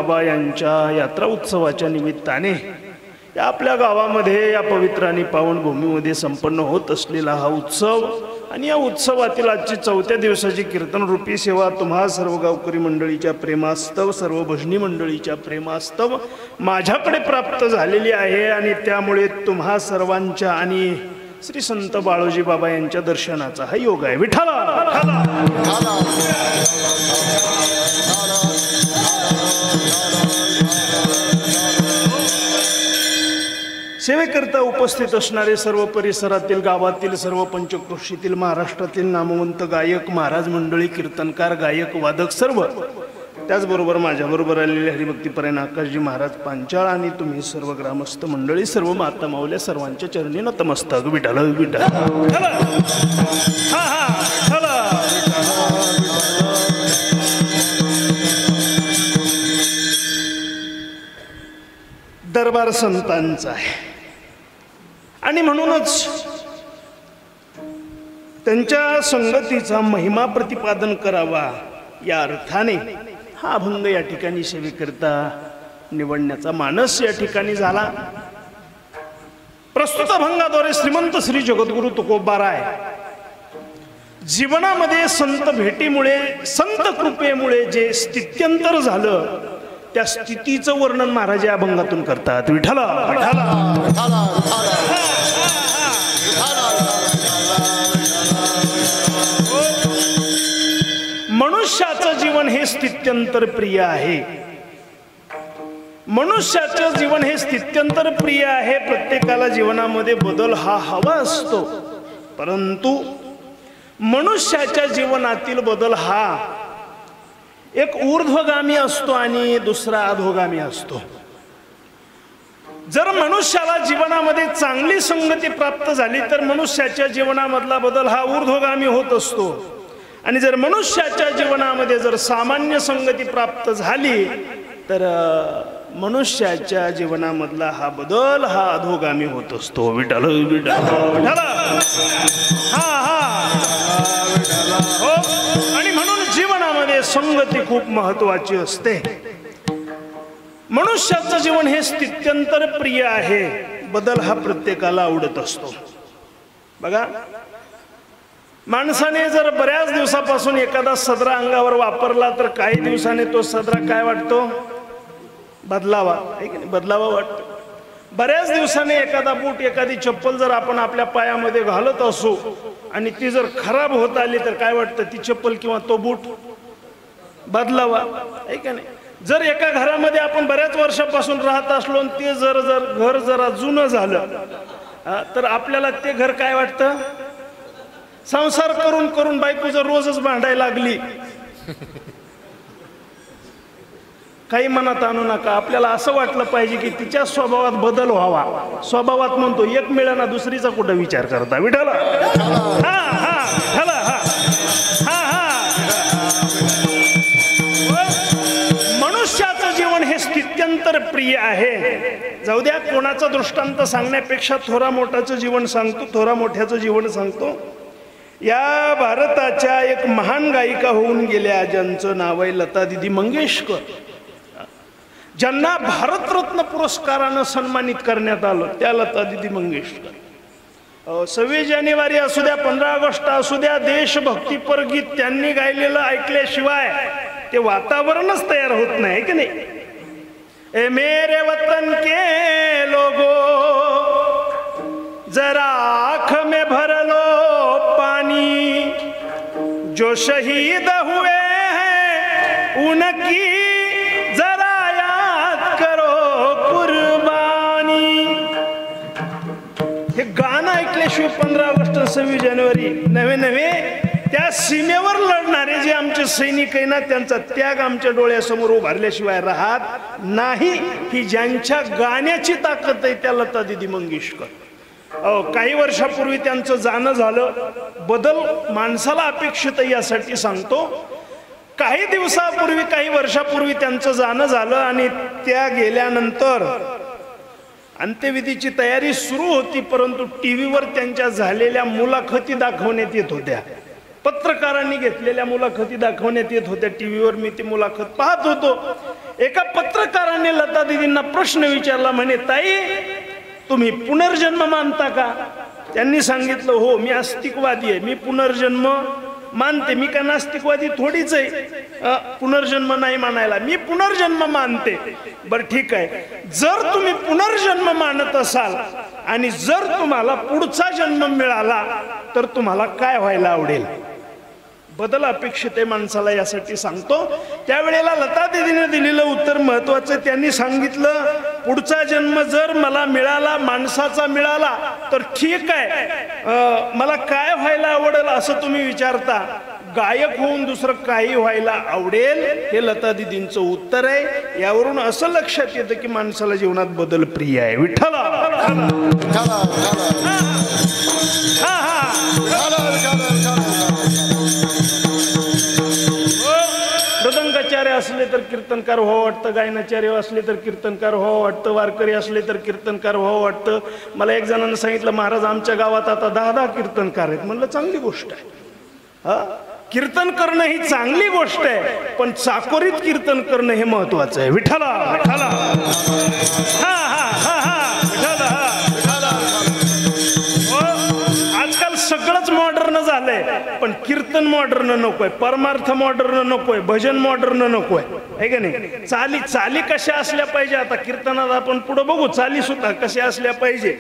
बाबा यांच्या यात्रा उत्सवाच्या निमित्ताने या आपल्या गावामध्ये या पवित्र आणि पावन भूमीमध्ये संपन्न होत असलेला हा उत्सव आणि या उत्सवातील आजची 4थ्या दिवसाची कीर्तन रूपी सेवा तुम्हा सर्व गावकरी मंडळीच्या प्रेमास्तव, सर्व भजनी मंडळीच्या प्रेमास्तव माझ्याकडे प्राप्त झालेली आहे आणि त्यामुळे तुम्हा सर्वांच्या आणि श्री संत बाळोजी बाबा यांच्या दर्शनाचा हा योग आहे. विठ्ठला सेवेकरता उपस्थित असणारे सर्व परिसरातील गावातील सर्व पंचक्रोशीतील महाराष्ट्रातील नामवंत गायक महाराज मंडळी, कीर्तनकार, गायक, वादक सर्व, त्याचबरोबर माझ्याबरोबर आलेले हरिभक्तीपरायण आकाशजी महाराज पांचाळ आणि तुम्ही सर्व ग्रामस्थ मंडळी, सर्व माता माऊल्या सर्वांच्या चरणी नतमस्तक. विठ्ठल विठ्ठल. दरबार संतांचा आहे आणि म्हणूनच त्यांच्या संगतीचा महिमा प्रतिपादन करावा या अर्थाने हा अभंग या ठिकाणी सेवेकरता निवडण्याचा मानस या ठिकाणी झाला. प्रस्तुत अभंगाद्वारे श्रीमंत श्री जगद्गुरु तुकोबाराय जीवनामध्ये संत भेटीमुळे, संत कृपेमुळे जे स्थित्यंतर झालं त्या स्थितीचं वर्णन महाराज या अभंगातून करतात. विठ्ठला मनुष्याचं जीवन हे स्थित्यंतर प्रिय आहे. मनुष्याचं जीवन हे स्थित्यंतर प्रिय आहे. प्रत्येकाला जीवनामध्ये बदल हा हवा असतो, परंतु मनुष्याच्या जीवनातील बदल हा एक ऊर्ध्वगामी असतो आणि दुसरा अधोगामी असतो. जर मनुष्याला जीवनामध्ये चांगली संगती प्राप्त झाली तर मनुष्याच्या जीवनामधला बदल हा ऊर्ध्वगामी होत असतो आणि जर मनुष्याच्या जीवनामध्ये जर सामान्य संगती प्राप्त झाली तर मनुष्याच्या जीवनामधला हा बदल हा अधोगामी होत असतो. विठ्ठल विठ्ठल. आणि म्हणून जीवनामध्ये संगती खूप महत्वाची असते. मनुष्याचं जीवन हे स्थित्यंतर प्रिय आहे. बदल हा प्रत्येकाला आवडत असतो. बघा, माणसाने जर बऱ्याच दिवसापासून एखादा सदरा अंगावर वापरला तर काही दिवसाने तो सदरा काय वाटतो? बदलावा, आहे की नाही? बदलावा वाटतो. बऱ्याच दिवसाने एखादा बूट, एखादी चप्पल जर आपण आपल्या पायामध्ये घालत असू आणि ती जर खराब होत आली तर काय वाटतं? ती चप्पल किंवा तो बूट बदलावा, आहे की नाही? जर एका घरामध्ये आपण बऱ्याच वर्षापासून राहत असलो आणि ते जर घर जरा जुनं झालं तर आपल्याला ते घर काय वाटतं? संसार करून करून बायको जर रोजच भांडायला लागली, काही मनात आणू नका. आपल्याला असं वाटलं पाहिजे की तिच्या स्वभावात बदल व्हावा. स्वभावात म्हणतो एक मिळाना दुसरीचा कुठं विचार करता. विठ्ठल. मनुष्याचं जीवन हे स्थित्यंतर प्रिय आहे. जाऊ द्या, कोणाचा दृष्टांत सांगण्यापेक्षा थोरा मोठ्याचं जीवन सांगतो, थोरा मोठ्याचं जीवन सांगतो. या भारताच्या एक महान गायिका होऊन गेल्या ज्यांचं नाव आहे लता दीदी मंगेशकर, ज्यांना भारतरत्न पुरस्कारानं सन्मानित करण्यात आलं. त्या लता दीदी मंगेशकर 26 जानेवारी असू द्या, 15 ऑगस्ट असू द्या, देशभक्तीपर गीत त्यांनी गायलेलं ऐकल्याशिवाय ते वातावरणच तयार होत नाही, की नाही? ए मेरे वतन के लोगो जरा आँख में भर लो पानी, जो शहीद हुए हैं उनकी जरा याद करो कुर्बानी. हे गाणं ऐकल्याशिवाय 15 ऑगस्ट 26 जानेवारी नवे त्या सीमेवर लढणारे जे आमचे सैनिक आहे ना, त्यांचा त्याग आमच्या डोळ्यासमोर उभारल्याशिवाय राहत नाही. ही ज्यांच्या गाण्याची ताकद आहे त्या लता दीदी मंगेशकर. काही वर्षापूर्वी त्यांचं जाणं झालं. बदल माणसाला अपेक्षित आहे यासाठी सांगतो. काही दिवसापूर्वी, काही वर्षापूर्वी त्यांचं जाणं झालं आणि त्या गेल्यानंतर अंत्यविधीची तयारी सुरू होती, परंतु टीव्हीवर त्यांच्या झालेल्या मुलाखती दाखवण्यात येत होत्या. पत्रकारांनी घेतलेल्या मुलाखती दाखवण्यात येत होत्या टीव्हीवर. मी ती मुलाखत पाहत होतो. एका पत्रकाराने लता दीदींना प्रश्न विचारला, म्हणे ताई तुम्ही पुनर्जन्म मानता का? त्यांनी सांगितलं हो मी आस्तिकवादी आहे, मी पुनर्जन्म मानते. मी का नास्तिकवादी थोडीच आहे पुनर्जन्म नाही मानायला, मी पुनर्जन्म मानते. बर ठीक आहे, जर तुम्ही पुनर्जन्म मानत असाल आणि जर तुम्हाला पुढचा जन्म मिळाला तर तुम्हाला काय व्हायला आवडेल? बदल अपेक्षित आहे माणसाला, यासाठी सांगतो. त्यावेळेला लता दीदीने दिलेलं उत्तर महत्वाचं. त्यांनी सांगितलं पुढचा जन्म जर मला मिळाला, माणसाचा मिळाला तर ठीक आहे, मला काय व्हायला आवडेल असं तुम्ही विचारता. गायक होऊन दुसरं काही व्हायला आवडेल, हे लता दीदींचं उत्तर आहे. यावरून असं लक्षात येतं की माणसाला जीवनात बदल प्रिय आहे. विठ्ठला मृदंगाचार्य असले तर कीर्तनकार व्हावं वाटतं, गायनाचार्य असले तर कीर्तनकार व्हावं वाटतं, वारकरी असले तर कीर्तनकार व्हावं वाटतं. मला एक जणांना सांगितलं महाराज आमच्या गावात आता 10 कीर्तनकार आहेत. म्हणलं चांगली गोष्ट आहे. कीर्तन करणं ही चांगली गोष्ट आहे, पण चाकोरीत कीर्तन करणं हे महत्वाचं आहे. विठ्ठला विठ्ठला हा हा हा हा विठ्ठला. आजकाल सगळंच मॉडर्न झालंय, पण कीर्तन मॉडर्न नकोय, परमार्थ मॉडर्न नकोय, भजन मॉडर्न नकोय, आहे का नाही? चाली कशा असल्या पाहिजे? आता कीर्तनात आपण पुढे बघू. चाली सुद्धा कशा असल्या पाहिजे?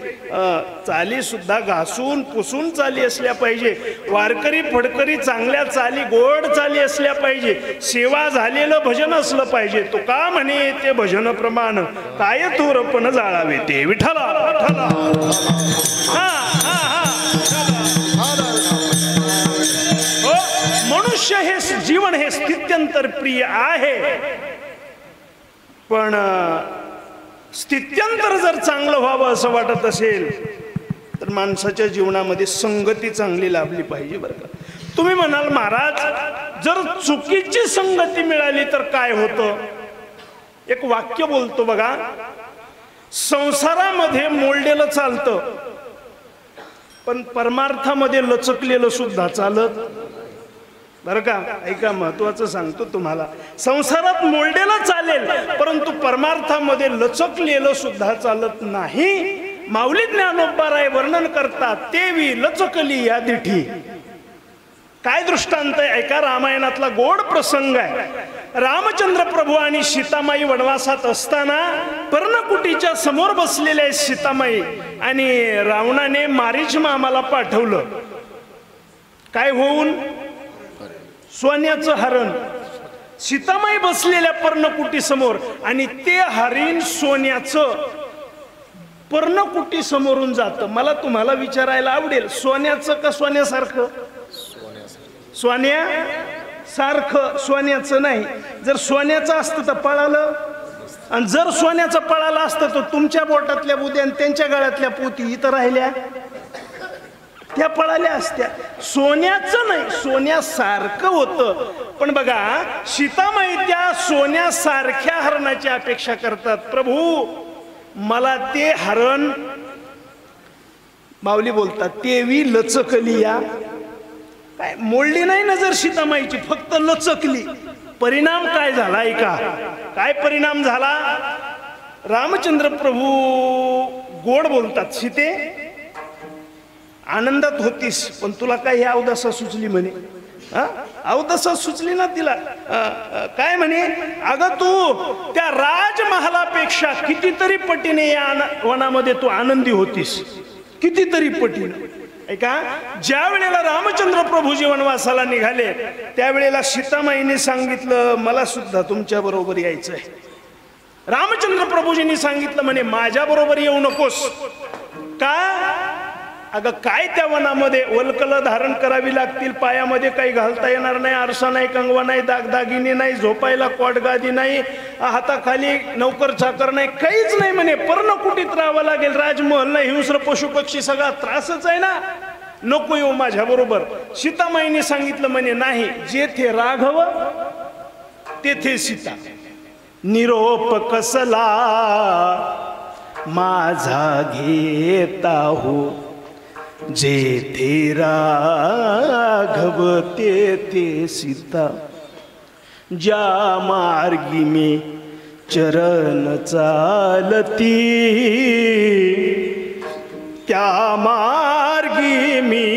चाली सुद्धा घासून पुसून चाली असल्या पाहिजे. वारकरी फडकरी चांगल्या चाली, गोड चाली असल्या पाहिजे. सेवा झालेलं भजन असलं पाहिजे. तो का म्हणे ते भजन प्रमाण काय थोरपण जाळावे ते. विठ्ठला विठ्ठला हा हा हा. मनुष्य हे जीवन हे स्थित्यंतर प्रिय आहे, पण स्थित्यंतर जर चांगलं व्हावं असं वाटत असेल तर माणसाच्या जीवनामध्ये संगती चांगली लाभली पाहिजे. बरं का? तुम्ही म्हणाल महाराज जर चुकीची संगती मिळाली तर काय होतं? एक वाक्य बोलतो बघा, संसारामध्ये मोडलेलं चालतं पण परमार्थामध्ये लचकलेलं सुद्धा चालत. बरं का? ऐका, महत्वाचं सांगतो तुम्हाला. संसारात मोडलेलं चालेल परंतु परमार्थामध्ये लचकलेलं सुद्धा चालत नाही. माऊली ज्ञानोबाराय वर्णन करतात, तेवी लचकली या दिठी. काय दृष्टांत आहे ऐका. रामायणातला गोड प्रसंग आहे. रामचंद्र प्रभू आणि सीतामाई वनवासात असताना पर्णकुटीच्या समोर बसलेल्या सीतामाई आणि रावणाने मारीच मामाला पाठवलं. काय होऊन? सोन्याचं हरण. सीतामाई बसलेल्या पर्णकुटी समोर आणि ते हरिण सोन्याचं पर्णकुटी समोरून जातं. मला तुम्हाला विचारायला आवडेल, सोन्याचं का सोन्यासारखं? सोन्यासारखं, सोन्याचं नाही. जर सोन्याचं असतं तर पळालं, आणि जर सोन्याचं पळालं असतं तर तुमच्या बोटातल्या बुद्या आणि त्यांच्या गळ्यातल्या पोती इथं राहिल्या, त्या पळाल्या असत्या. सोन्याचं नाही, सोन्यासारखं होतं. पण बघा, सीतामाई त्या सोन्यासारख्या हरणाची अपेक्षा करतात. प्रभू मला ते हरण, माऊली बोलतात, तेवी लचकली या. काय मोडली नाही नजर सीतामाईची, फक्त लचकली. परिणाम काय झाला ऐका. काय परिणाम झाला? रामचंद्र प्रभू गोड बोलतात, सीते आनंदात होतीस पण तुला काय ह्या अवदसा सुचली म्हणे. अवदसा सुचली ना तिला. काय म्हणे? अगं तू त्या राजमहालापेक्षा कितीतरी पटीने या वनामध्ये तू आनंदी होतीस, कितीतरी पटीने. ऐका, ज्या वेळेला रामचंद्र प्रभूजी वनवासाला निघाले त्यावेळेला सीतामाईने सांगितलं मला सुद्धा तुमच्या बरोबर यायचं आहे. रामचंद्र प्रभूजींनी सांगितलं म्हणे माझ्या बरोबर येऊ नकोस. का? अगं काय त्या वनामध्ये वल्कल धारण करावी लागतील, पायामध्ये काही घालता येणार नाही, आरसा नाही, कंगवा नाही, दागदागिने नाही, झोपायला कोटगादी नाही, हाताखाली नौकर चाकर नाही, काहीच नाही म्हणे. पर्णकुटीत राहावं लागेल, राजमहल नाही, हिंस्र पशु पक्षी सगळा त्रासच आहे ना, नको येऊ माझ्या बरोबर. सीतामाईने सांगितलं म्हणे नाही, जेथे राघव तेथे सीता. निरोप कसला माझा घेता हो, जेथे राघव तेथे सीता, ज्या मार्गी मी चरण चालती, त्या मार्गी मी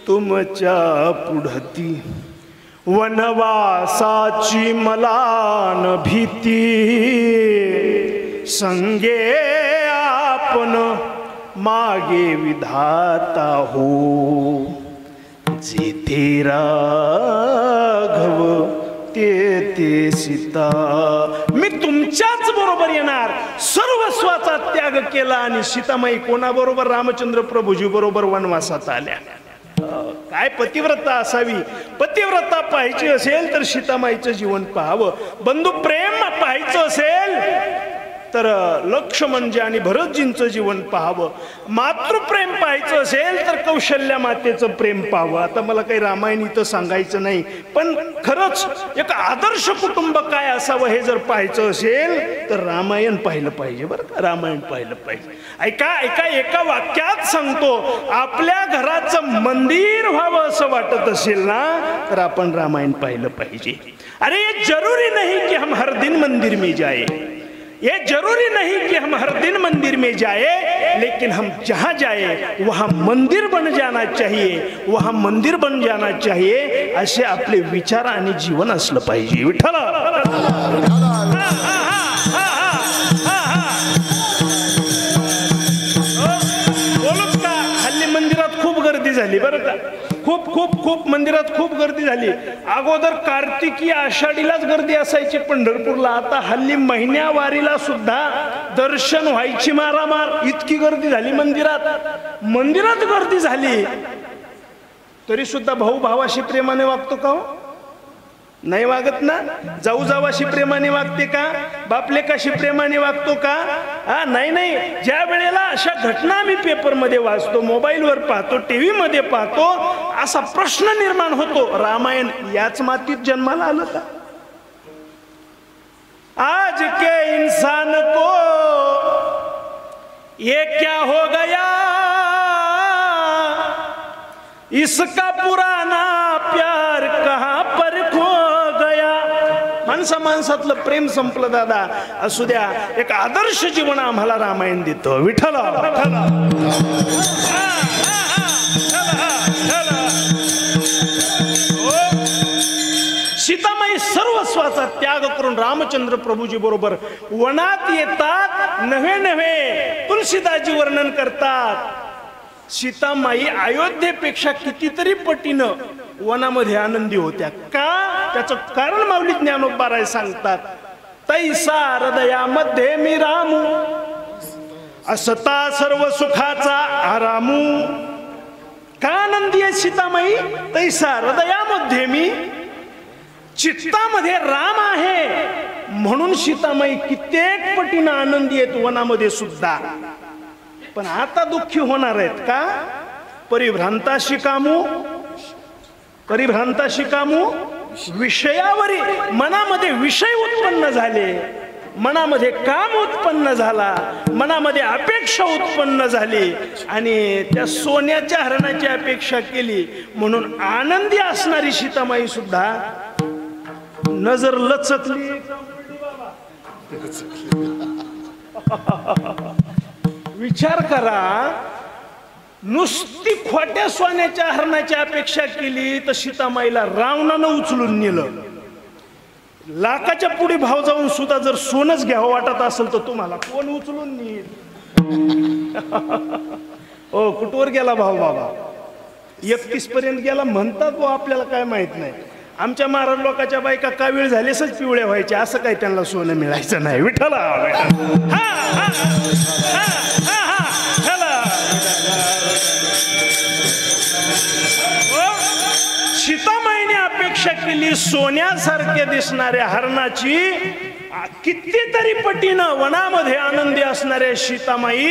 तुमच्या पुढती. वनवासाची मला न भीती, संगे आपण मागे विधाता हो. जेथे राघव तेथे सीता. मी तुमच्याच बरोबर येणार. सर्वस्वाचा त्याग केला आणि सीतामाई कोणाबरोबर? रामचंद्र प्रभूजी बरोबर वनवासात आल्या. काय पतिव्रता असावी. पतिव्रता पाहायची असेल तर सीतामाईचं जीवन पाहावं. बंधू प्रेम पाहायचं असेल तर लक्ष्मणजी आणि भरतजींचं जीवन पाहावं. मातृप्रेम पाहायचं असेल तर कौशल्या मातेचं प्रेम पाहावं. आता मला काही रामायण इथं सांगायचं नाही, पण खरंच एक आदर्श कुटुंब काय असावं हे जर पाहायचं असेल तर रामायण पाहिलं पाहिजे बरं का. रामायण पाहिलं पाहिजे. ऐका ऐका, एका वाक्यात सांगतो, आपल्या घराचं मंदिर व्हावं असं वाटत असेल ना तर आपण रामायण पाहिलं पाहिजे. अरे ये जरूरी नहीं कि हम हर दिन मंदिर में जाए, ये जरूरी नहीं कि हम हर दिन मंदिर में जाए, लेकिन हम जहाँ जाए वहाँ मंदिर बन जाना चाहिए, वहाँ मंदिर बन जाना चाहिए. असे आपले विचार आणि जीवन असलं पाहिजे. विठ्ठल बोलूच का. हल्ली मंदिरात खूप गर्दी झाली बरं का. खूप खूप खूप मंदिरात खूप गर्दी झाली. अगोदर कार्तिकी आषाढीलाच गर्दी असायची पंढरपूरला. आता हल्ली महिन्यावारीला सुद्धा दर्शन व्हायची मारामार. इतकी गर्दी झाली मंदिरात. मंदिरात गर्दी झाली तरी सुद्धा भाऊ भावाशी प्रेमाने वागतो का हो? नाही वागत ना. जाऊ जावाशी प्रेमाने वागते का? बापलेकाशी प्रेमाने वागतो का? नाही नाही. ज्या वेळेला अशा घटना आम्ही पेपरमध्ये वाचतो, मोबाईलवर पाहतो, टीव्ही मध्ये पाहतो, असा प्रश्न निर्माण होतो, रामायण याच मातीत जन्माला आलं का? आज के इंसान को ये क्या हो गया, इसका पुराना प्यार कहां पर खो गया. माणसा माणसातलं प्रेम संपलं दादा. असू द्या, एक आदर्श जीवन आम्हाला रामायण देतो. विठ्ठल सीतामाई सर्वस्वाचा त्याग करून रामचंद्र प्रभूजी बरोबर वनात येतात. नव्हे नव्हे तुलसीदासजी वर्णन करतात, सीतामाई अयोध्येपेक्षा कितीतरी पटीनं वनामध्ये आनंदी होत्या. का? त्याचं कारण माऊली ज्ञानोबा राय सांगतात. तैसा हृदयामध्ये मी रामू, असता सर्व सुखाचा आरामू. का आनंदी आहे सीतामाई? तैसा हृदयामध्ये मी, चित्तामध्ये राम आहे म्हणून सीतामाई कित्येक पटीनं आनंदी आहेत वनामध्ये सुद्धा. पण आता दुःखी होणार आहेत का? परिभ्रांताशी कामू, परिभ्रांताशी कामू. विषयावरी मनामध्ये विषय उत्पन्न झाले, मनामध्ये काम उत्पन्न झाला, मनामध्ये अपेक्षा उत्पन्न झाली आणि त्या सोन्याच्या हरणाची अपेक्षा केली. म्हणून आनंदी असणारी सीतामाई सुद्धा नजर लचकली. विचार करा, नुसती खोट्या सोन्याच्या हरणाची अपेक्षा केली तर सीतामाईला रावणानं उचलून नेलं. लाखाच्या पुढे भाव जाऊन सुद्धा जर सोनच घ्यावं वाटत असेल तर तुम्हाला कोण उचलून नेईल? ओ कुठवर गेला भाव बाबा? 31 पर्यंत गेला म्हणतात वो, आपल्याला काय माहित नाही. आमच्या महाराज लोकांच्या बायका कावीळ झालेसच पिवळ्या व्हायच्या, असं काही त्यांना सोनं मिळायचं नाही. विठ्ठल सीतामाईने अपेक्षा केली सोन्यासारखे दिसणाऱ्या हरणाची. कितीतरी पटीनं वनामध्ये आनंदी असणाऱ्या सीतामाई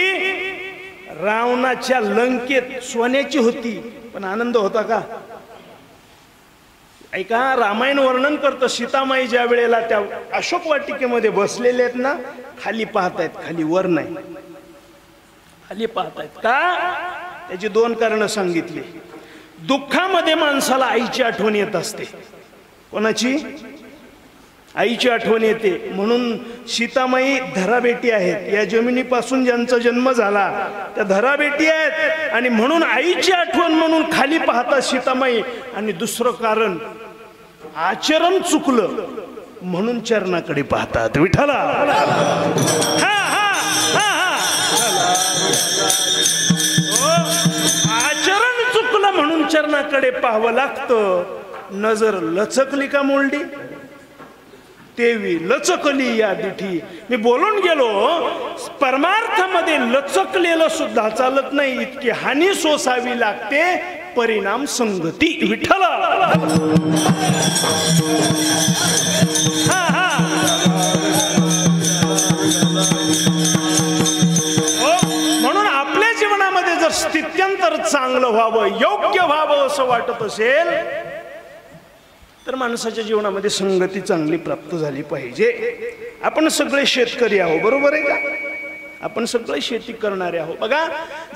रावणाच्या लंकेत सोन्याची होती, पण आनंद होता का? ऐका, रामायण वर्णन करतं, सीतामाई ज्या वेळेला त्या अशोक वाटिकेमध्ये बसलेले आहेत ना, खाली पाहतायत, खाली वर नाही, खाली पाहतायत. का? त्याची दोन कारणं सांगितली. दुःखामध्ये माणसाला आईची आठवण येत असते. कोणाची? आईची आठवण येते. म्हणून सीतामाई धराबेटी आहेत. या जमिनीपासून ज्यांचा जन्म झाला त्या धराबेटी आहेत. आणि म्हणून आईची आठवण म्हणून खाली पाहतात सीतामाई. आणि दुसरं कारण, आचरण चुकलं म्हणून चरणाकडे पाहतात. विठ्ठला आचरण चुकलं म्हणून चरणाकडे पाहावं लागतं. नजर लचकली का मोलडी, तेवी लचकली या दिठी. मी बोलून गेलो, परमार्थामध्ये लचकलेलं सुद्धा चालत नाही. इतकी हानी सोसावी लागते, परिणाम संगती. विठ्ठल म्हणून आपल्या जीवनामध्ये जर स्थित्यंतर चांगलं व्हावं, योग्य व्हावं असं वाटत असेल तर माणसाच्या जीवनामध्ये संगती चांगली प्राप्त झाली पाहिजे. आपण सगळे शेतकरी आहोत, बरोबर आहे का? आपण सगळे शेती करणारे आहोत. बघा,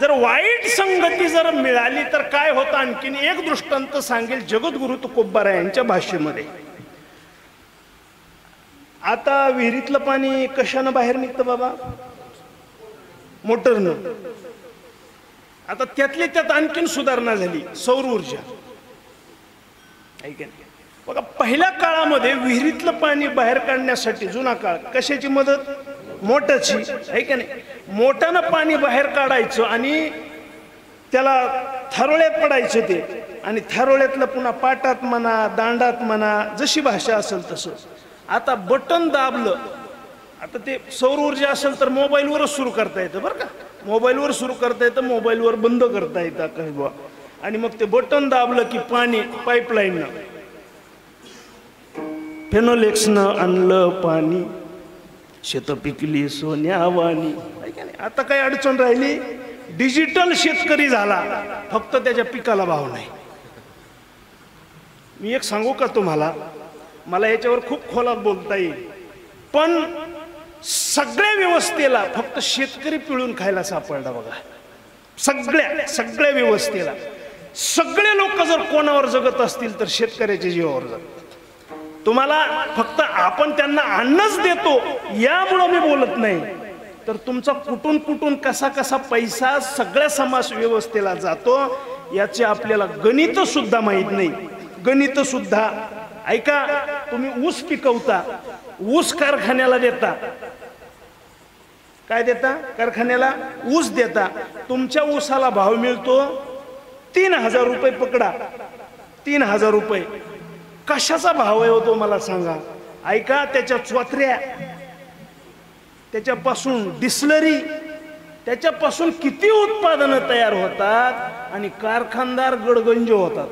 जर वाईट संगती जर मिळाली तर काय होतं, आणखीन एक दृष्टांत सांगेल जगद्गुरु तुकोबा यांच्या भाषेमध्ये. आता विहिरीतलं पाणी कशानं बाहेर निघतं बाबा? मोटरनं. आता त्यातली त्यात आणखीन सुधारणा झाली, सौर ऊर्जा. ऐका, बघा, पहिल्या काळामध्ये विहिरीतलं पाणी बाहेर काढण्यासाठी, जुना काळ, कशाची मदत? मोटाची. आहे का नाही? मोटानं पाणी बाहेर काढायचं आणि त्याला थारोळ्यात पडायचं ते, आणि थारोळ्यातलं पुन्हा पाटात म्हणा, दांडात म्हणा, जशी भाषा असेल तसं. आता बटन दाबलं, आता ते सौर ऊर्जा असेल तर मोबाईलवरच सुरू करता येतं, बरं का? मोबाईलवर सुरू करता येतं, मोबाईलवर बंद करता येतं काही बा. आणि मग ते बटन दाबलं की पाणी पाईपलाईननं, फेनोलेक्सनं आणलं पाणी, शेत पिकली सोन्यावानी. आता काही अडचण राहिली? डिजिटल शेतकरी झाला, फक्त त्याच्या पिकाला भाव नाही. मी एक सांगू का तुम्हाला, मला याच्यावर खूप खोलात बोलता येईल, पण सगळ्या व्यवस्थेला फक्त शेतकरी पिळून खायला सापडला. बघा, सगळ्या व्यवस्थेला सगळे लोक जर कोणावर जगत असतील तर शेतकऱ्याच्या जीवावर जगतात. तुम्हाला फक्त आपण त्यांना अन्नच देतो यामुळं मी बोलत नाही, तर तुमचा कुठून कुठून कसा कसा पैसा सगळ्या समाज व्यवस्थेला जातो याचे आपल्याला गणित सुद्धा माहित नाही. गणित सुद्धा. ऐका, तुम्ही ऊस पिकवता, ऊस कारखान्याला देता. काय देता? कारखान्याला ऊस देता. तुमच्या ऊसाला भाव मिळतो 3000 रुपये. पकडा 3000 रुपये. कशाचा भाव आहे होतो मला सांगा? ऐका, त्याच्या चोथऱ्या, त्याच्यापासून डिस्लरी, त्याच्यापासून किती उत्पादनं तयार होतात आणि कारखानदार गडगंज होतात.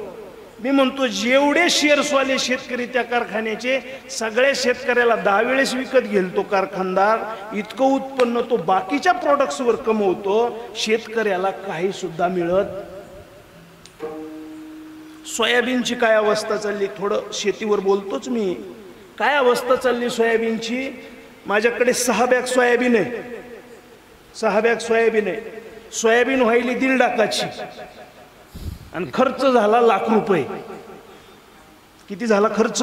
मी म्हणतो, जेवढे शेअर्सवाले शेतकरी त्या कारखान्याचे, सगळ्या शेतकऱ्याला 10 वेळेस विकत घेईल तो कारखानदार. इतकं उत्पन्न तो बाकीच्या प्रोडक्ट्सवर कमवतो, शेतकऱ्याला काही सुद्धा मिळत. सोयाबीनची काय अवस्था चालली? थोडं शेतीवर बोलतोच मी. काय अवस्था चालली सोयाबीनची? माझ्याकडे 6 बॅग सोयाबीन आहे. 6 बॅग सोयाबीन आहे. सोयाबीन व्हायली 1.5 लाखाची आणि खर्च झाला ₹1,00,000. किती झाला खर्च?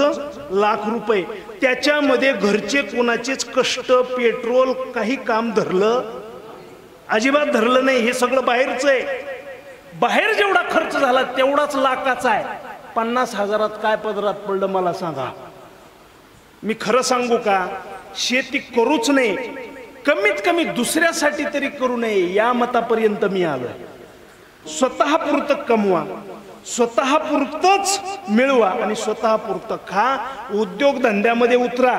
₹1,00,000. त्याच्यामध्ये घरचे कोणाचेच कष्ट, पेट्रोल, काही काम धरलं? अजिबात धरलं नाही. हे सगळं बाहेरचं आहे. बाहेर जेवढा खर्च झाला तेवढाच लाखाचा आहे. 50,000 काय पदरात पडलं मला सांगा? मी खरं सांगू का? शेती करूच नाही, कमीत कमी दुसऱ्यासाठी तरी करू नये या मतापर्यंत मी आलो. स्वतः पुरतं कमवा, स्वतः पुरतंच मिळवा आणि स्वतः पुरतं खा. उद्योगधंद्यामध्ये उतरा,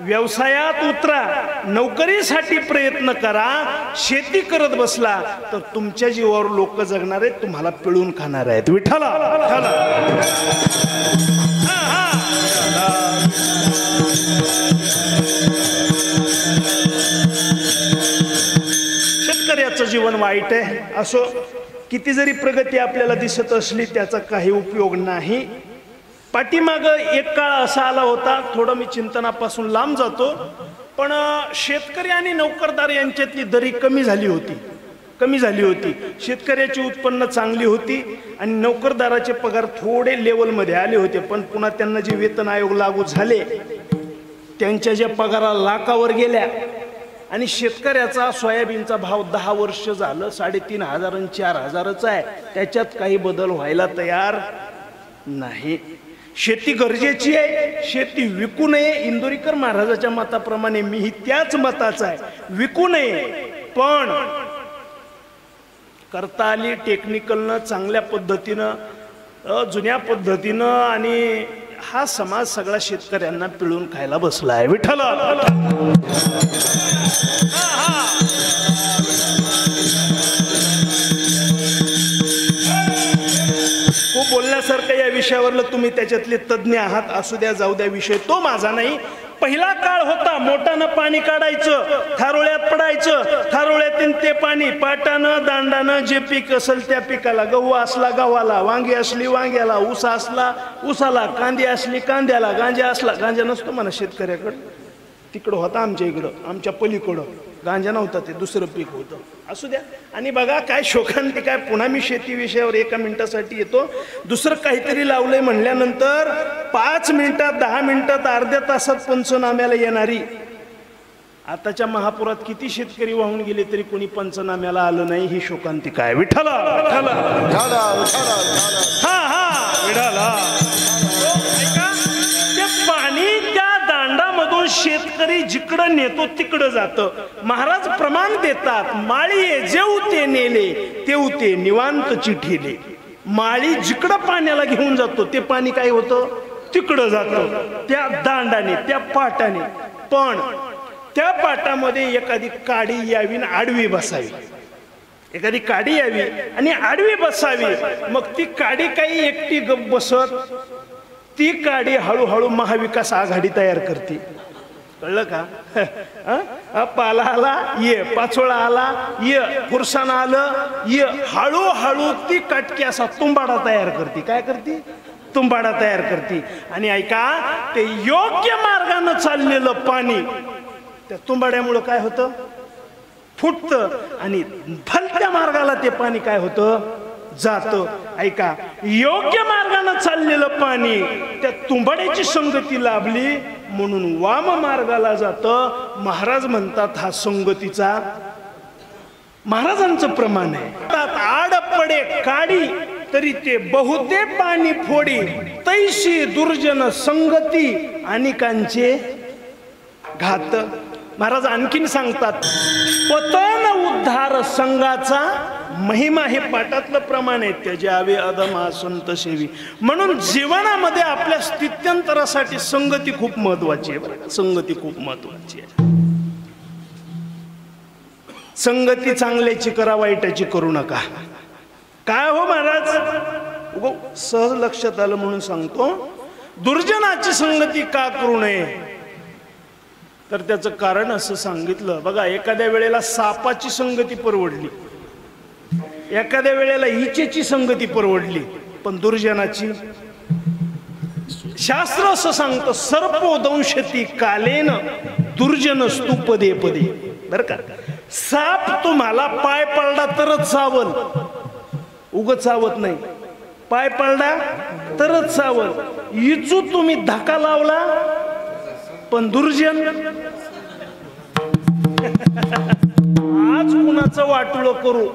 व्यवसायात उतरा, नोकरीसाठी प्रयत्न करा. शेती करत बसला तर तुमच्या जीवावर लोक जगणार आहेत, तुम्हाला पिळून खाणार आहेत. विठ्ठला शेतकऱ्याचं जीवन वाईट आहे. असो, किती जरी प्रगती आपल्याला दिसत असली त्याचा काही उपयोग नाही. पाठीमाग एक काळ असा आला होता, थोडं मी चिंतनापासून लांब जातो, पण शेतकरी आणि नोकरदार यांच्यातली दरी कमी झाली होती. कमी झाली होती, शेतकऱ्याची उत्पन्न चांगली होती आणि नोकरदाराचे पगार थोडे लेवलमध्ये आले होते. पण पुन्हा त्यांना जे वेतन आयोग लागू झाले त्यांच्या ज्या पगारा लाखावर गेल्या आणि शेतकऱ्याचा सोयाबीनचा भाव 10 वर्ष झालं 3,500 आणि 4,000च आहे. त्याच्यात काही बदल व्हायला तयार नाही. शेती गरजेची आहे, शेती विकू नये. इंदोरीकर महाराजाच्या मताप्रमाणे मीही त्याच मताचा आहे, विकू नये. पण करता आली टेक्निकलनं, चांगल्या पद्धतीनं, जुन्या पद्धतीनं. आणि हा समाज सगळा शेतकऱ्यांना पिळून खायला बसला आहे. विठ्ठल खूप बोलण्यासारखं या विषयावरलं, तुम्ही त्याच्यातले तज्ज्ञ आहात, असू द्या जाऊ द्या, विषय तो माझा नाही. पहिला काळ होता, मोठानं पाणी काढायचं, थारोळ्यात पडायचं, थारोळ्यातून ते पाणी पाटानं दांडानं जे पीक असेल त्या पिकाला, गहू असला गव्हाला, वांगी असली वांग्याला, ऊस असला ऊसाला, कांदी असली कांद्याला, गांजा असला, गांजा नसतो म्हणा शेतकऱ्याकडं, तिकडं होता आमच्या इकडं, आमच्या पलीकडं गांजा नव्हता, ते दुसरं पीक होतं. असू द्या. आणि बघा काय शोकांती काय, पुन्हा मी शेती विषयावर 1 मिनिटासाठी येतो. दुसरं काहीतरी लावलंय म्हणल्यानंतर 5 मिनिटात, 10 मिनिटात, अर्ध्या तासात पंचनाम्याला येणारी, आताच्या महापुरात किती शेतकरी वाहून गेले तरी कोणी पंचनाम्याला आलं नाही. ही शोकांती काय. विठ्ठल हा हा विठाला. ते पाणी त्या दांडामधून शेतकरी जिकडं नेतो तिकडं जातं. महाराज प्रमाण देतात, माळी जेऊ ते नेले तेऊ ते निवांत चिठीले. माळी जिकडं पाण्याला घेऊन जातो ते पाणी काय होतं, तिकडं जातं, त्या दांडाने, त्या पाटाने. पण त्या पाटामध्ये एखादी काडी यावी आणि आडवी बसावी, एखादी काडी यावी आणि आडवी बसावी. मग ती काडी काही एकटी गप बसत, ती काडी हळूहळू महाविकास आघाडी तयार करते. कळलं का. पाला आला ये, पाचोळा आला ये, फुरसाना आलं ये, हळूहळू ती काटकी असा तुंबाडा तयार करते. काय करते, तुंबाडा तयार करते. आणि ऐका, ते योग्य मार्गानं चाललेलं पाणी त्या तुंबाड्यामुळं काय होतं, फुटतं. आणि भलत्या मार्गाला ते पाणी काय होतं, जातं. ऐका, योग्य मार्गानं चाललेलं पाणी त्या तुंबाड्याची संगती लाभली म्हणून वाम मार्गाला जातं. महाराज म्हणतात हा संगतीचा महाराजांचं प्रमाण आहे. आड पडे काडी तरी ते बहुते पाणी फोडी, तैशी दुर्जन संगती अनेकांचे घात. महाराज आणखीन सांगतात, पतन उद्धार संघाचा महिमा हे पाठातलं प्रमाण आहे. त्याच्यावे अधमा संत सेवी. म्हणून जीवनामध्ये आपल्या स्थित्यंतरासाठी संगती खूप महत्वाची आहे. संगती खूप महत्वाची आहे. संगती चांगल्याची करा, वाईटाची करू नका. काय हो महाराज, सहज लक्षात आलं म्हणून सांगतो. दुर्जनाची संगती का करू नये, तर त्याचं कारण असं सांगितलं. बघा, एखाद्या वेळेला सापाची संगती परवडली, एखाद्या वेळेला इचेची संगती परवडली, पण दुर्जनाची. शास्त्र असं सांगतं, सर्पोदंशती कालेन दुर्जनस्तु पदे पदे. बर का, साप तुम्हाला पाय पडला तरच चावल, उगत चावत नाही. पाय पडला तरच चावल. इचू तुम्ही धक्का लावला, पण दुर्जन आज कुणाचं वाटुळं करू,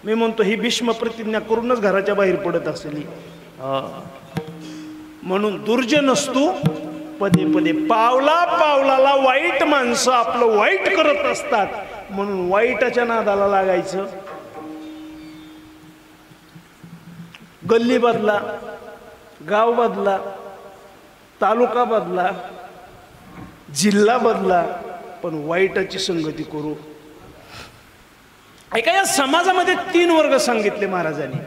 मी म्हणतो ही भीष्म प्रतिज्ञा करूनच घराच्या बाहेर पडत असेल. म्हणून दुर्जन असतो पदे पदे. पावला पावलाला वाईट माणसं आपलं वाईट करत असतात, म्हणून वाईटाच्या नादाला लागायचं. गल्ली बदला, गाव बदला, तालुका बदला, जिल्हा बदला, पण वाईटाची संगती करू. ऐका, या समाजामध्ये 3 वर्ग सांगितले महाराजांनी.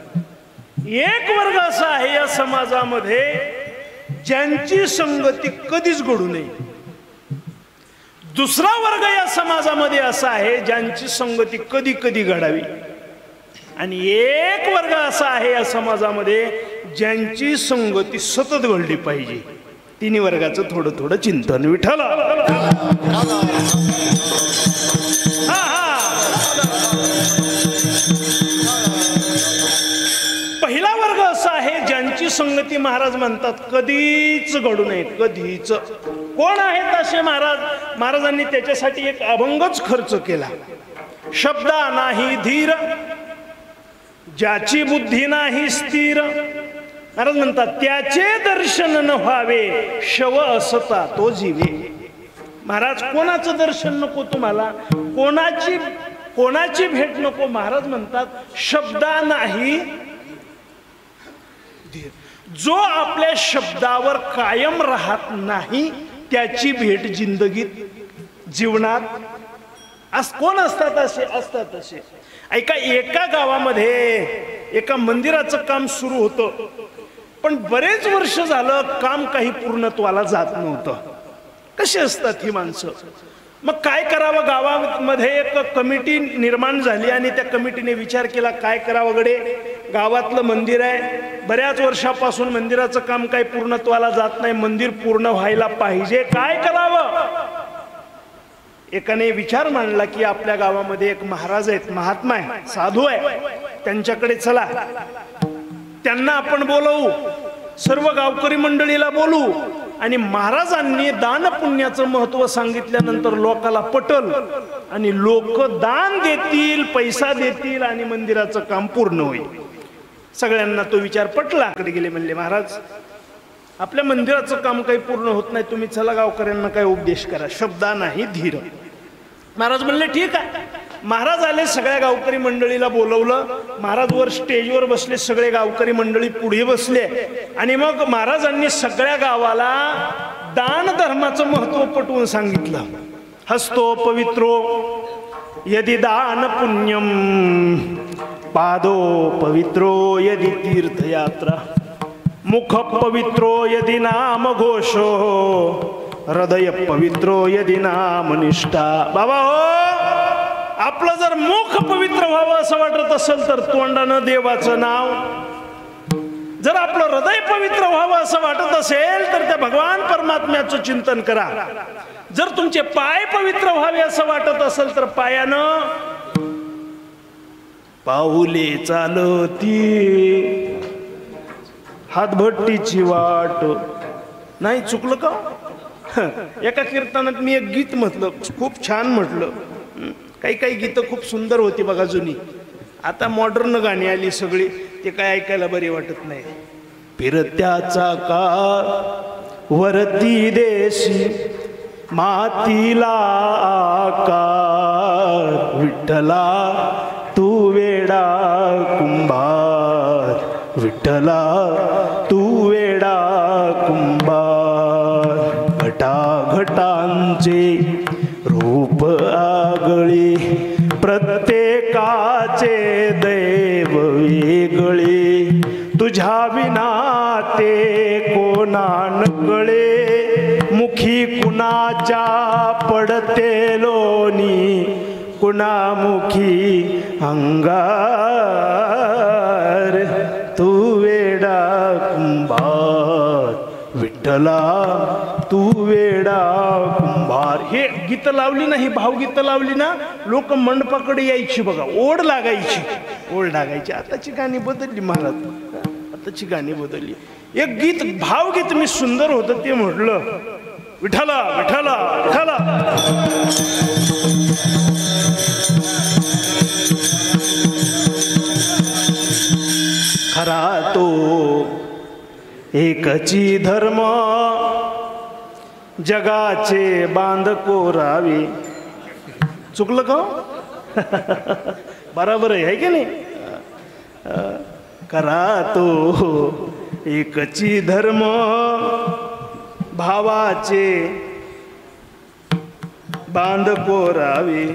एक वर्ग असा आहे या समाजामध्ये ज्यांची संगती कधीच घडू नये. दुसरा वर्ग या समाजामध्ये असा आहे ज्यांची संगती कधी कधी घडावी. आणि एक वर्ग असा आहे या समाजामध्ये ज्यांची संगती सतत घडली पाहिजे. 3 वर्गाचं थोडं थोडं चिंतन. विठ्ठल हा हा वर्ग असा आहे ज्यांची संगती महाराज म्हणतात कधीच घडू नये, कधीच. कोण आहेत असे महाराज? महाराजांनी त्याच्यासाठी एक अभंगच खर्च केला. शब्दा नाही धीर, ज्याची बुद्धी नाही स्थिर. महाराज म्हणतात त्याचे दर्शन न व्हावे, शव असता तो जीवे. महाराज कोणाचं दर्शन नको तुम्हाला, कोणाची भेट नको. महाराज म्हणतात शब्दा नाही धीर, जो आपल्या शब्दावर कायम राहत नाही त्याची भेट जिंदगीत जीवनात कोण असतात असे. ऐका, एका गावामध्ये एका मंदिराचं काम सुरू होतं, पण बरेच वर्ष झालं काम काही पूर्णत्वाला जात नव्हतं. कशी असतात ही माणसं? मग काय करावं? गावामध्ये एक कमिटी निर्माण झाली आणि त्या कमिटीने विचार केला काय करावं गडे, गावातलं मंदिर आहे, बऱ्याच वर्षापासून मंदिराचं काम काही पूर्णत्वाला जात नाही, मंदिर पूर्ण व्हायला पाहिजे, काय करावं? एकाने विचार मांडला की आपल्या गावामध्ये एक महाराज आहेत, महात्मा आहे, साधू आहे, त्यांच्याकडे चला, त्यांना आपण बोलवू, सर्व गावकरी मंडळीला बोलू आणि महाराजांनी दान पुण्याचं महत्व सांगितल्यानंतर लोकाला पटल आणि लोक दान देतील, पैसा देतील आणि मंदिराचं काम पूर्ण होईल. सगळ्यांना तो विचार पटला. कडे गेले, म्हणले महाराज आपल्या मंदिराचं काम काही पूर्ण होत नाही, तुम्ही चला गावकऱ्यांना काय उपदेश करा. शब्दा नाही धीर. महाराज म्हणले ठीक आहे. महाराज आले, सगळ्या गावकरी मंडळीला बोलवलं. महाराज वर स्टेजवर बसले, सगळे गावकरी मंडळी पुढे बसले आणि मग महाराजांनी सगळ्या गावाला दान धर्माचं महत्व पटवून सांगितलं. हस्तो पवित्रो यदि दान पुण्यम, पादो पवित्रो यदि तीर्थयात्रा, मुख पवित्रो यदि नाम घोषो, हृदय पवित्रो यदि नाम निष्ठा. बाबा हो, आपलं जर मुख पवित्र व्हावं असं वाटत असेल तर तोंडानं देवाचं नाव, जर आपलं हृदय पवित्र व्हावं असं वाटत असेल तर त्या भगवान परमात्म्याचं चिंतन करा. जर तुमचे पाय पवित्र व्हावे असं वाटत असेल तर पायानं पाऊले चालती हातभट्टीची वाट. नाही चुकलं का? एका कीर्तनात मी एक गीत म्हटलं, खूप छान म्हटलं. काही गीतं खूप सुंदर होती बघा जुनी. आता मॉडर्न गाणी आली सगळी, ते काय ऐकायला बरी वाटत नाही. फिरत्याचा काळ वरती देशी मातीला आकार, विठ्ठला तू वेडा कुंभार, विठ्ठला तू वेडा कुंभार. घटाघटांचे रूप आगळे, प्रत्येकाचे दैव वेगळे, तुझ्या विना ते कोणा नकळे, मुखी कुणाच्या पडते लोणी, कुणामुखी अंगार, तू वेडा कुंभार, विठ्ठला तू वेडा कुंभार. हे गीत लावली ना, ही भावगीत लावली ना, लोक मंडपाकडे यायची बघा, ओढ लागायची. आताची गाणी बदलली महाराज, आताची गाणी बदलली. एक गीत भावगीत मी सुंदर होतं ते म्हटलं, विठ्ठला विठ्ठला विठ्ठला. खरा तो एकची धर्म, जगाचे बांध कोरावे. चुकलं का? बरोबर आहे की नाही? करा तो एकची धर्म, भावाचे बांध कोरावे.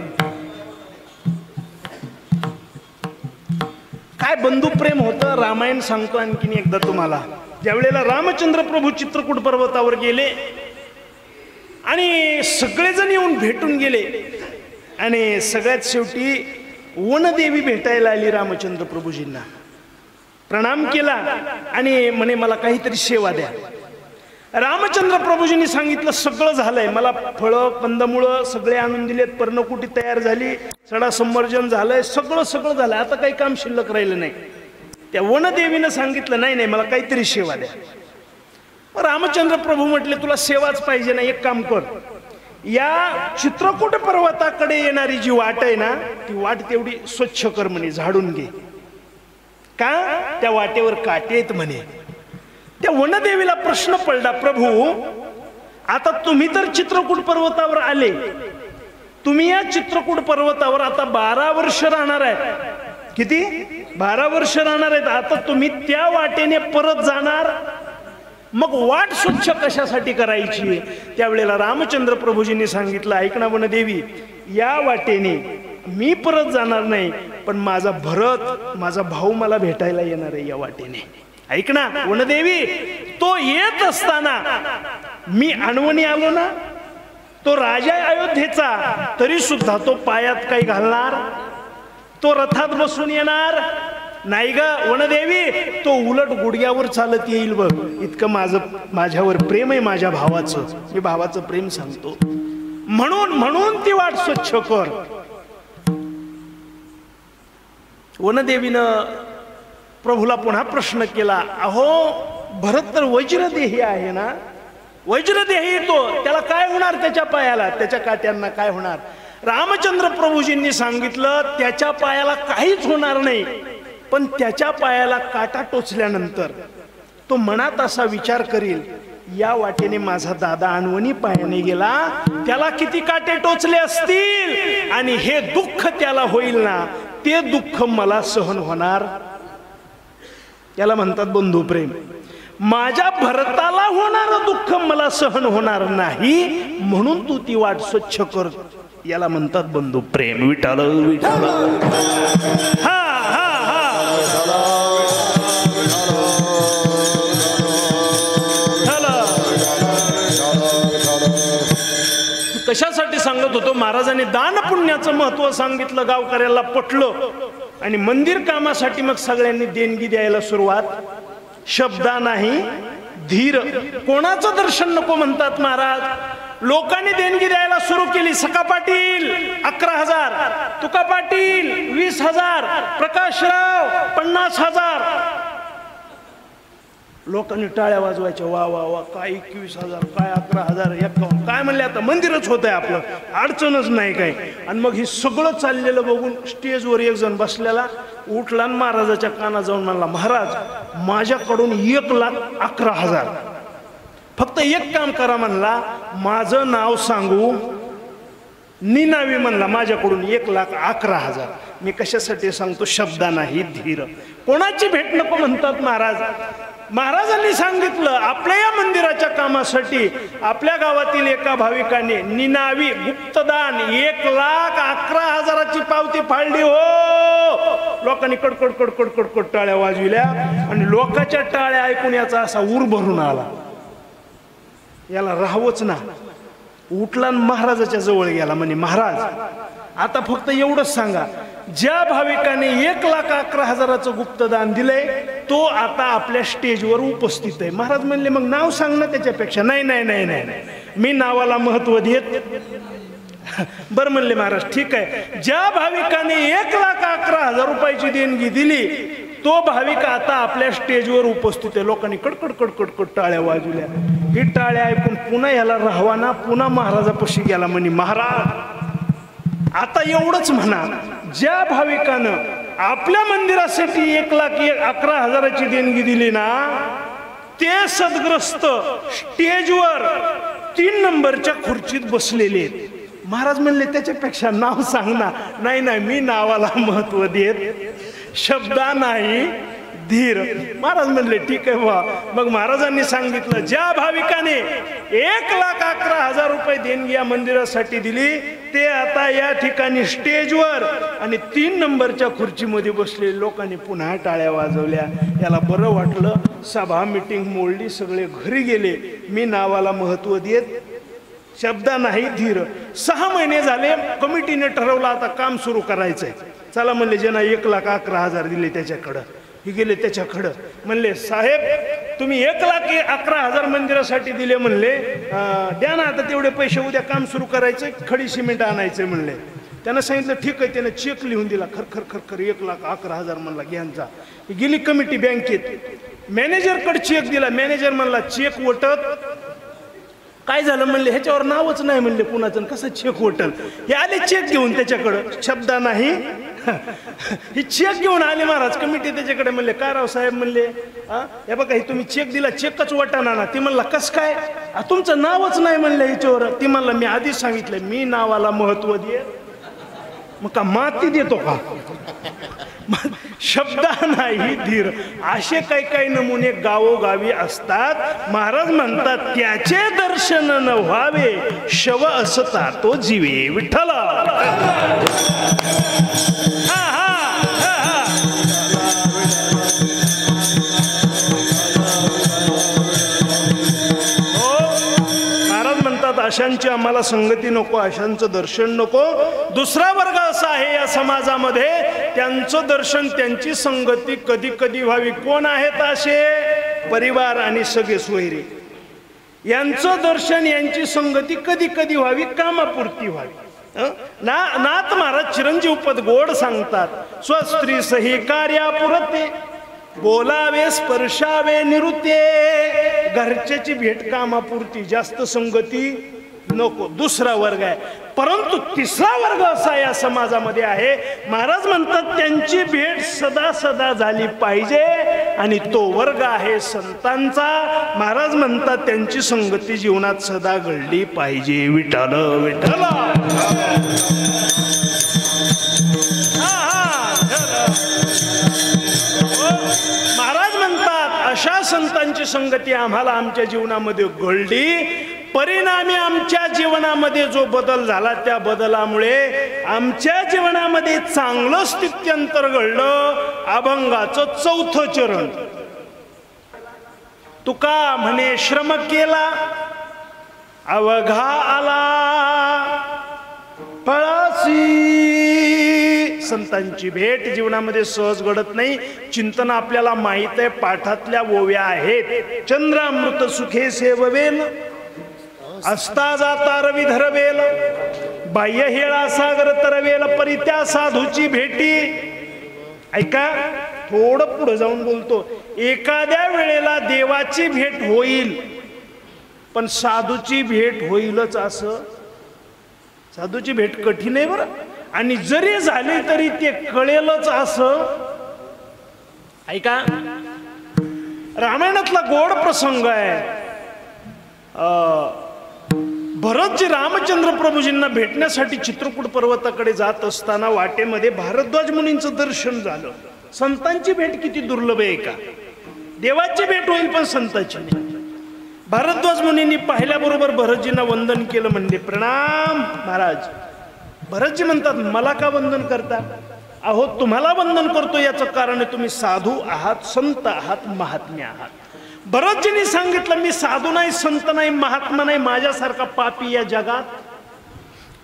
काय बंधुप्रेम होतं. रामायण सांगतो आणखीन एकदा तुम्हाला. ज्यावेळेला रामचंद्र प्रभू चित्रकूट पर्वतावर गेले आणि सगळेजण येऊन भेटून गेले आणि सगळ्यात शेवटी वनदेवी भेटायला आली रामचंद्र प्रभूजींना. प्रणाम केला आणि म्हणे मला काहीतरी सेवा द्या. रामचंद्र प्रभूजींनी सांगितलं सगळं झालंय, मला फळं कंदमुळं सगळे आणून दिलेत, पर्णकुटी तयार झाली, सडा संवर्जन झालंय, सगळं झालंय, आता काही काम शिल्लक राहिलं नाही. त्या वनदेवीनं सांगितलं नाही नाही मला काहीतरी सेवा द्या. रामचंद्र प्रभू म्हटले तुला सेवाच पाहिजे ना, एक काम कर, या चित्रकूट पर्वताकडे येणारी जी वाट आहे ना ती वाट तेवढी स्वच्छ कर म्हणे, झाडून घे. का? त्या वाटेवर काटे आहेत म्हणे. त्या वनदेवीला प्रश्न पडला, प्रभू आता तुम्ही तर चित्रकूट पर्वतावर आले, तुम्ही या चित्रकूट पर्वतावर आता 12 वर्ष राहणार आहेत. किती? 12 वर्ष राहणार आहेत. आता तुम्ही त्या वाटेने परत जाणार, मग वाट स्वच्छ कशासाठी करायची? त्यावेळेला रामचंद्र प्रभूजींनी सांगितलं, ऐक ना वनदेवी, या वाटेने मी परत जाणार नाही, पण माझा भरत, माझा भाऊ मला भेटायला येणार आहे या वाटेने. ऐक ना वनदेवी, तो येत असताना मी अनवणी आलो ना, तो राजा अयोध्येचा, तरी सुद्धा तो पायात काही घालणार, तो रथात बसून येणार नाही ग वनदेवी, तो उलट गुडघ्यावर चालत येईल बघ. इतकं माझ्यावर प्रेम आहे माझ्या भावाचं, मी भावाचं प्रेम सांगतो, म्हणून ती वाट स्वच्छ कर. वनदेवीनं प्रभूला पुन्हा प्रश्न केला, अहो भरत तर वज्रदेही आहे ना, वज्रदेही तो, त्याला काय होणार? त्याच्या पायाला, त्याच्या काट्यांना काय होणार? रामचंद्र प्रभूजींनी सांगितलं त्याच्या पायाला काहीच होणार नाही, पण त्याच्या पायाला काटा टोचल्यानंतर तो मनात असा विचार करील, या वाटेने माझा दादा अनवणी पायाने गेला, त्याला किती काटे टोचले असतील, आणि हे दुःख त्याला होईल ना, ते दुःख मला सहन होणार. याला म्हणतात बंधुप्रेम. माझ्या भरताला होणारं दुःख मला सहन होणार नाही, म्हणून तू ती वाट स्वच्छ कर. याला म्हणतात बंधुप्रेम. विठाल विठाल. हा हा हा. कशासाठी सांगत होतो? महाराजांनी दान पुण्याचं महत्व सांगितलं, गावकऱ्याला पटलं, आणि मंदिर कामासाठी मग सगळ्यांनी देणगी द्यायला सुरुवात. शब्दा नाही धीर. कोणाचं दर्शन नको म्हणतात महाराज, लोकांनी देणगी द्यायला सुरू केली. सका पाटील 11,000, तुका पाटील 20,000, प्रकाशराव 50,000. लोकांनी टाळ्या वाजवायच्या, वा वा वा, काय 21,000, काय 11,000, 51, काय म्हणले, आता मंदिरच होत आहे आपलं, अडचणच नाही काय. आणि मग हे सगळं चाललेलं बघून स्टेजवर एक जण बसलेला उठला आणि महाराजाच्या काना जाऊन म्हणला, महाराज माझ्याकडून 1,11,000, फक्त एक काम करा म्हणला, माझं नाव सांगू, निनावी म्हणला, माझ्याकडून 1,11,000. मी कशासाठी सांगतो? शब्दा नाही धीर. कोणाची भेट नको म्हणतात महाराज. महाराजांनी सांगितलं, आपल्या या मंदिराच्या कामासाठी आपल्या गावातील एका भाविकाने निनावी गुप्तदान 1,11,000ची पावती फाडली. हो, लोकांनी कडकड कडकड कडकड टाळ्या वाजविल्या, आणि लोकांच्या टाळ्या ऐकून याचा असा ऊर भरून आला. याला राहावंच ना. उठला महाराजाच्या जवळ गेला, म्हणे महाराज आता फक्त एवढंच सांगा, ज्या भाविकाने 1,11,000चं गुप्तदान दिलंय तो आता आपल्या स्टेजवर उपस्थित आहे. महाराज म्हणले, मग नाव सांग ना त्याच्यापेक्षा. नाही नाही नाही नाही नाही, मी नावाला महत्व देत. बरं म्हणले महाराज, ठीक आहे, ज्या भाविकाने 1,11,000 रुपयाची देणगी दिली तो भाविक आता आपल्या स्टेजवर उपस्थित आहे. लोकांनी कडकड कडकड कड टाळ्या वाजवल्या. ही टाळ्या ऐकून पुन्हा याला राहवाना, पुन्हा महाराजापाशी गेला. म्हणे, महाराज आता एवढंच म्हणा, ज्या भाविकानं आपल्या मंदिरासाठी 1,11,000ची देणगी दिली ना, ते सद्ग्रस्त स्टेजवर 3 नंबरच्या खुर्चीत बसलेले आहेत. महाराज म्हणले, त्याच्यापेक्षा नाव सांग ना. नाही नाही, मी नावाला महत्व देत, शब्दा नाही धीर. महाराज म्हणले, ठीक आहे बा. मग महाराजांनी सांगितलं, ज्या भाविकाने 1,11,000 रुपये देणगी या मंदिरासाठी दिली ते आता या ठिकाणी स्टेजवर आणि 3 नंबरच्या खुर्चीमध्ये बसले. लोकांनी पुन्हा टाळ्या वाजवल्या. याला बरं वाटलं. सभा मिटिंग मोडली, सगळे घरी गेले. मी नावाला महत्व देत, शब्दा नाही धीर. 6 महिने झाले. कमिटीने ठरवलं आता काम सुरू करायचंय. चला म्हणले, ज्यांना 1,11,000 दिले त्याच्याकडं. हे गेले त्याच्याकडं. म्हणले, साहेब तुम्ही 1,11,000 मंदिरासाठी दिले, म्हणले द्या ना आता तेवढे पैसे, उद्या काम सुरू करायचं, खडी सिमेंट आणायचं म्हणले. त्यानं सांगितलं ठीक आहे. त्यानं चेक लिहून दिला, खरखर खरखर 1,11,000 म्हणला घ्यांचा. गेली कमिटी बँकेत, मॅनेजरकडे चेक दिला. मॅनेजर म्हणला चेक वटत. काय झालं म्हणले, ह्याच्यावर नावच नाही म्हणले कुणाचं, कसं चेक वटल. हे आले चेक घेऊन त्याच्याकडं, शब्द नाही ही चेक घेऊन आले महाराज. कमिटी त्याच्याकडे म्हणले काय राव साहेब म्हणले, हे बघा हे तुम्ही चेक दिला, चेकच वटाना ना. ती म्हणला कस काय, तुमचं नावच नाही म्हणलं ह्याच्यावर. ती म्हणला मी आधीच सांगितलं मी नावाला महत्व दे, मग का माती देतो का. शब्द नाही धीर. असे काही काही नमुने गावोगावी असतात. महाराज म्हणतात त्याचे दर्शन न व्हावे शव असता तो जीवे. विठ्ठल अशांची आम्हाला संगती नको, अशांचं दर्शन नको. दुसरा वर्ग असा आहे या समाजामध्ये, त्यांचं दर्शन त्यांची संगती कधी कधी व्हावी. कोण आहेत असे, परिवार आणि सगळे सोयरे. यांचं दर्शन यांची संगती कधी कधी व्हावी, कामापुरती व्हावी. नाथ महाराज चिरंजीव पद गोड सांगतात, स्वस्त्री सही कार्यापुरते बोलावे स्पर्शावे निरुते. घरच्याची भेट कामापुरती, जास्त संगती नको. दुसरा वर्ग आहे. परंतु तिसरा वर्ग असा या समाजामध्ये आहे, महाराज म्हणतात त्यांची भेट सदा सदा झाली पाहिजे, आणि तो वर्ग आहे संतांचा. महाराज म्हणतात त्यांची संगती जीवनात सदा घडली पाहिजे. विठ्ठल विठ्ठल. महाराज म्हणतात अशा संतांची संगती आम्हाला आमच्या जीवनामध्ये घडली. परिणामी आमच्या जीवनामध्ये जो बदल झाला, त्या बदलामुळे आमच्या जीवनामध्ये चांगलं स्थित्यंतर घडलं. अभंगाचं 4थं चरण. तुका म्हणे श्रम केला अवघा आला पळासी. संतांची भेट जीवनामध्ये सहज घडत नाही. चिंतन आपल्याला माहित आहे, पाठातल्या ओव्या आहेत. चंद्रामृत सुखे सेववेल असता जाता रवी धरवेल, बाह्य हेळा सागर तरवेल, परी त्या साधूची भेटी. ऐका, थोडं पुढे जाऊन बोलतो. एखाद्या वेळेला देवाची भेट होईल, पण साधूची भेट होईलच असं. साधूची भेट कठीण आहे बरं, आणि जरी झाली तरी ते कळेलच असं. ऐका, रामायणातला गोड प्रसंग आहे. भरतजी रामचंद्र प्रभूजींना भेटण्यासाठी चित्रकूट पर्वताकडे जात असताना वाटेमध्ये भारद्वाज मुनींचं दर्शन झालं. संतांची भेट किती दुर्लभ आहे का. देवाची भेट होईल पण संतांची नाही. भारद्वाज मुनींनी पाहिल्याबरोबर भरतजींना वंदन केलं. म्हणले प्रणाम महाराज. भरतजी म्हणतात मला का वंदन करता. अहो तुम्हाला वंदन करतो याचं कारण आहे तुम्ही साधू आहात, संत आहात, महात्मे आहात. भरतजींनी सांगितलं मी साधू नाही, संत नाही, महात्मा नाही, माझ्यासारखा पापी या जगात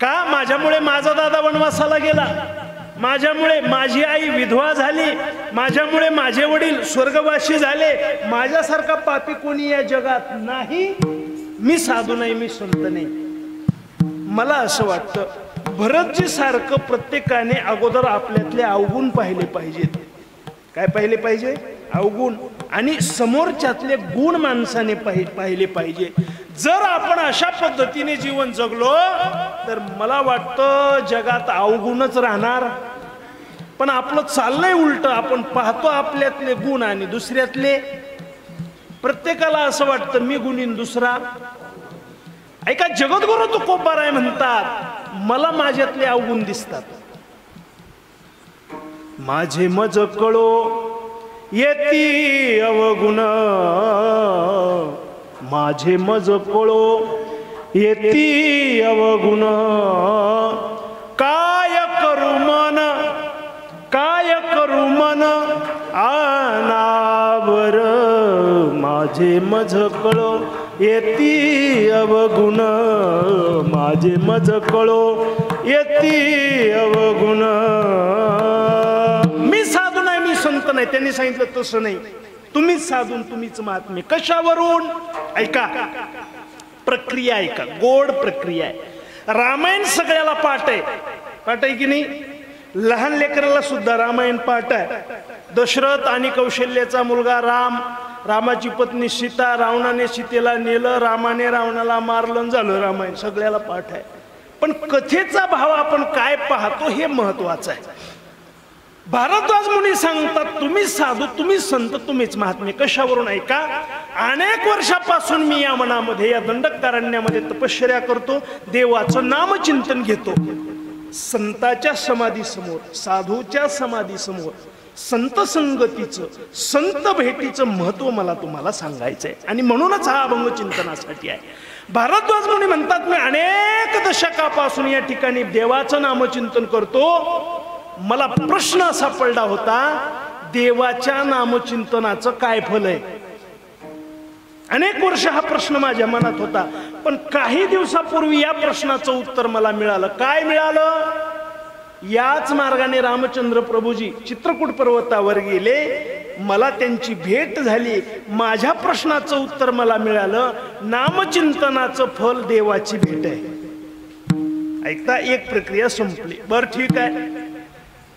का. माझ्यामुळे माझा दादा वनवासाला गेला, माझ्यामुळे माझी आई विधवा झाली, माझ्यामुळे माझे वडील स्वर्गवासी झाले. माझ्यासारखा पापी कोणी या जगात नाही. मी साधू नाही, मी संत नाही. मला असं वाटतं भरतजी सारखं प्रत्येकाने अगोदर आपल्यातले अवगुण पाहिले पाहिजेत. काय पाहिले पाहिजे, अवगुण, आणि समोरच्यातले गुण माणसाने पाहिले पाहिजे. जर आपण अशा पद्धतीने जीवन जगलो तर मला वाटतं जगात अवगुणच राहणार. पण आपलं चाललंय उलट. आपण पाहतो आपल्यातले गुण आणि दुसऱ्यातले. प्रत्येकाला असं वाटतं मी गुणीन दुसरा. ऐका, जगद्गुरु तुकोबाराय म्हणतात मला माझ्यातले अवगुण दिसतात. माझे मज कळो येती अवगुण, माझे मज कळो येती अवगुण. काय करू मन, काय करू मन अनावर, माझे मज कळो येती अवगुण, माझे मज कळो येती अवगुण. मी साधू नाही, मी संत नाही. त्यांनी सांगितलं तसं नाही, तुम्हीच साधून तुम्हीच महात्मे. कशावरून. ऐका, प्रक्रिया ऐका, गोड प्रक्रिया आहे. रामायण सगळ्याला पाठ आहे, पाठ आहे की नाही? लहान लेकराला सुद्धा रामायण पाठ आहे. दशरथ आणि कौशल्याचा मुलगा राम, रामाची पत्नी सीता, रावणाने सीतेला नेलं, रामाने रावणाला मारलं, झालं रामायण. सगळ्याला पाठ आहे. पण कथेचा भाव आपण काय पाहतो हे महत्वाचं आहे. भारद्वाज मुनी सांगतात, तुम्ही साधू, तुम्ही संत, तुम्हीच महात्मे. कशावरून ऐका. अनेक वर्षापासून मी या मनामध्ये, या दंडकारण्यामध्ये तपश्चर्या करतो, देवाचं नामचिंतन घेतो. संताच्या समाधीसमोर, साधूच्या समाधीसमोर संत संगतीचं, संत भेटीचं महत्व मला तुम्हाला सांगायचंय. आणि म्हणूनच हा अभंग चिंतनासाठी आहे. भारद्वाज मुनी म्हणतात, मी अनेक दशकापासून या ठिकाणी देवाचं नामचिंतन करतो. मला प्रश्न असा पडला होता, देवाच्या नामचिंतनाचं काय फल आहे. अनेक वर्ष हा प्रश्न माझ्या मनात होता. पण काही दिवसापूर्वी या प्रश्नाचं उत्तर मला मिळालं. काय मिळालं? याच मार्गाने रामचंद्र प्रभूजी चित्रकूट पर्वतावर गेले, मला त्यांची भेट झाली. माझ्या प्रश्नाचं उत्तर मला मिळालं, नामचिंतनाचं फल देवाची भेट आहे. ऐकता, एक प्रक्रिया संपली. बर ठीक आहे,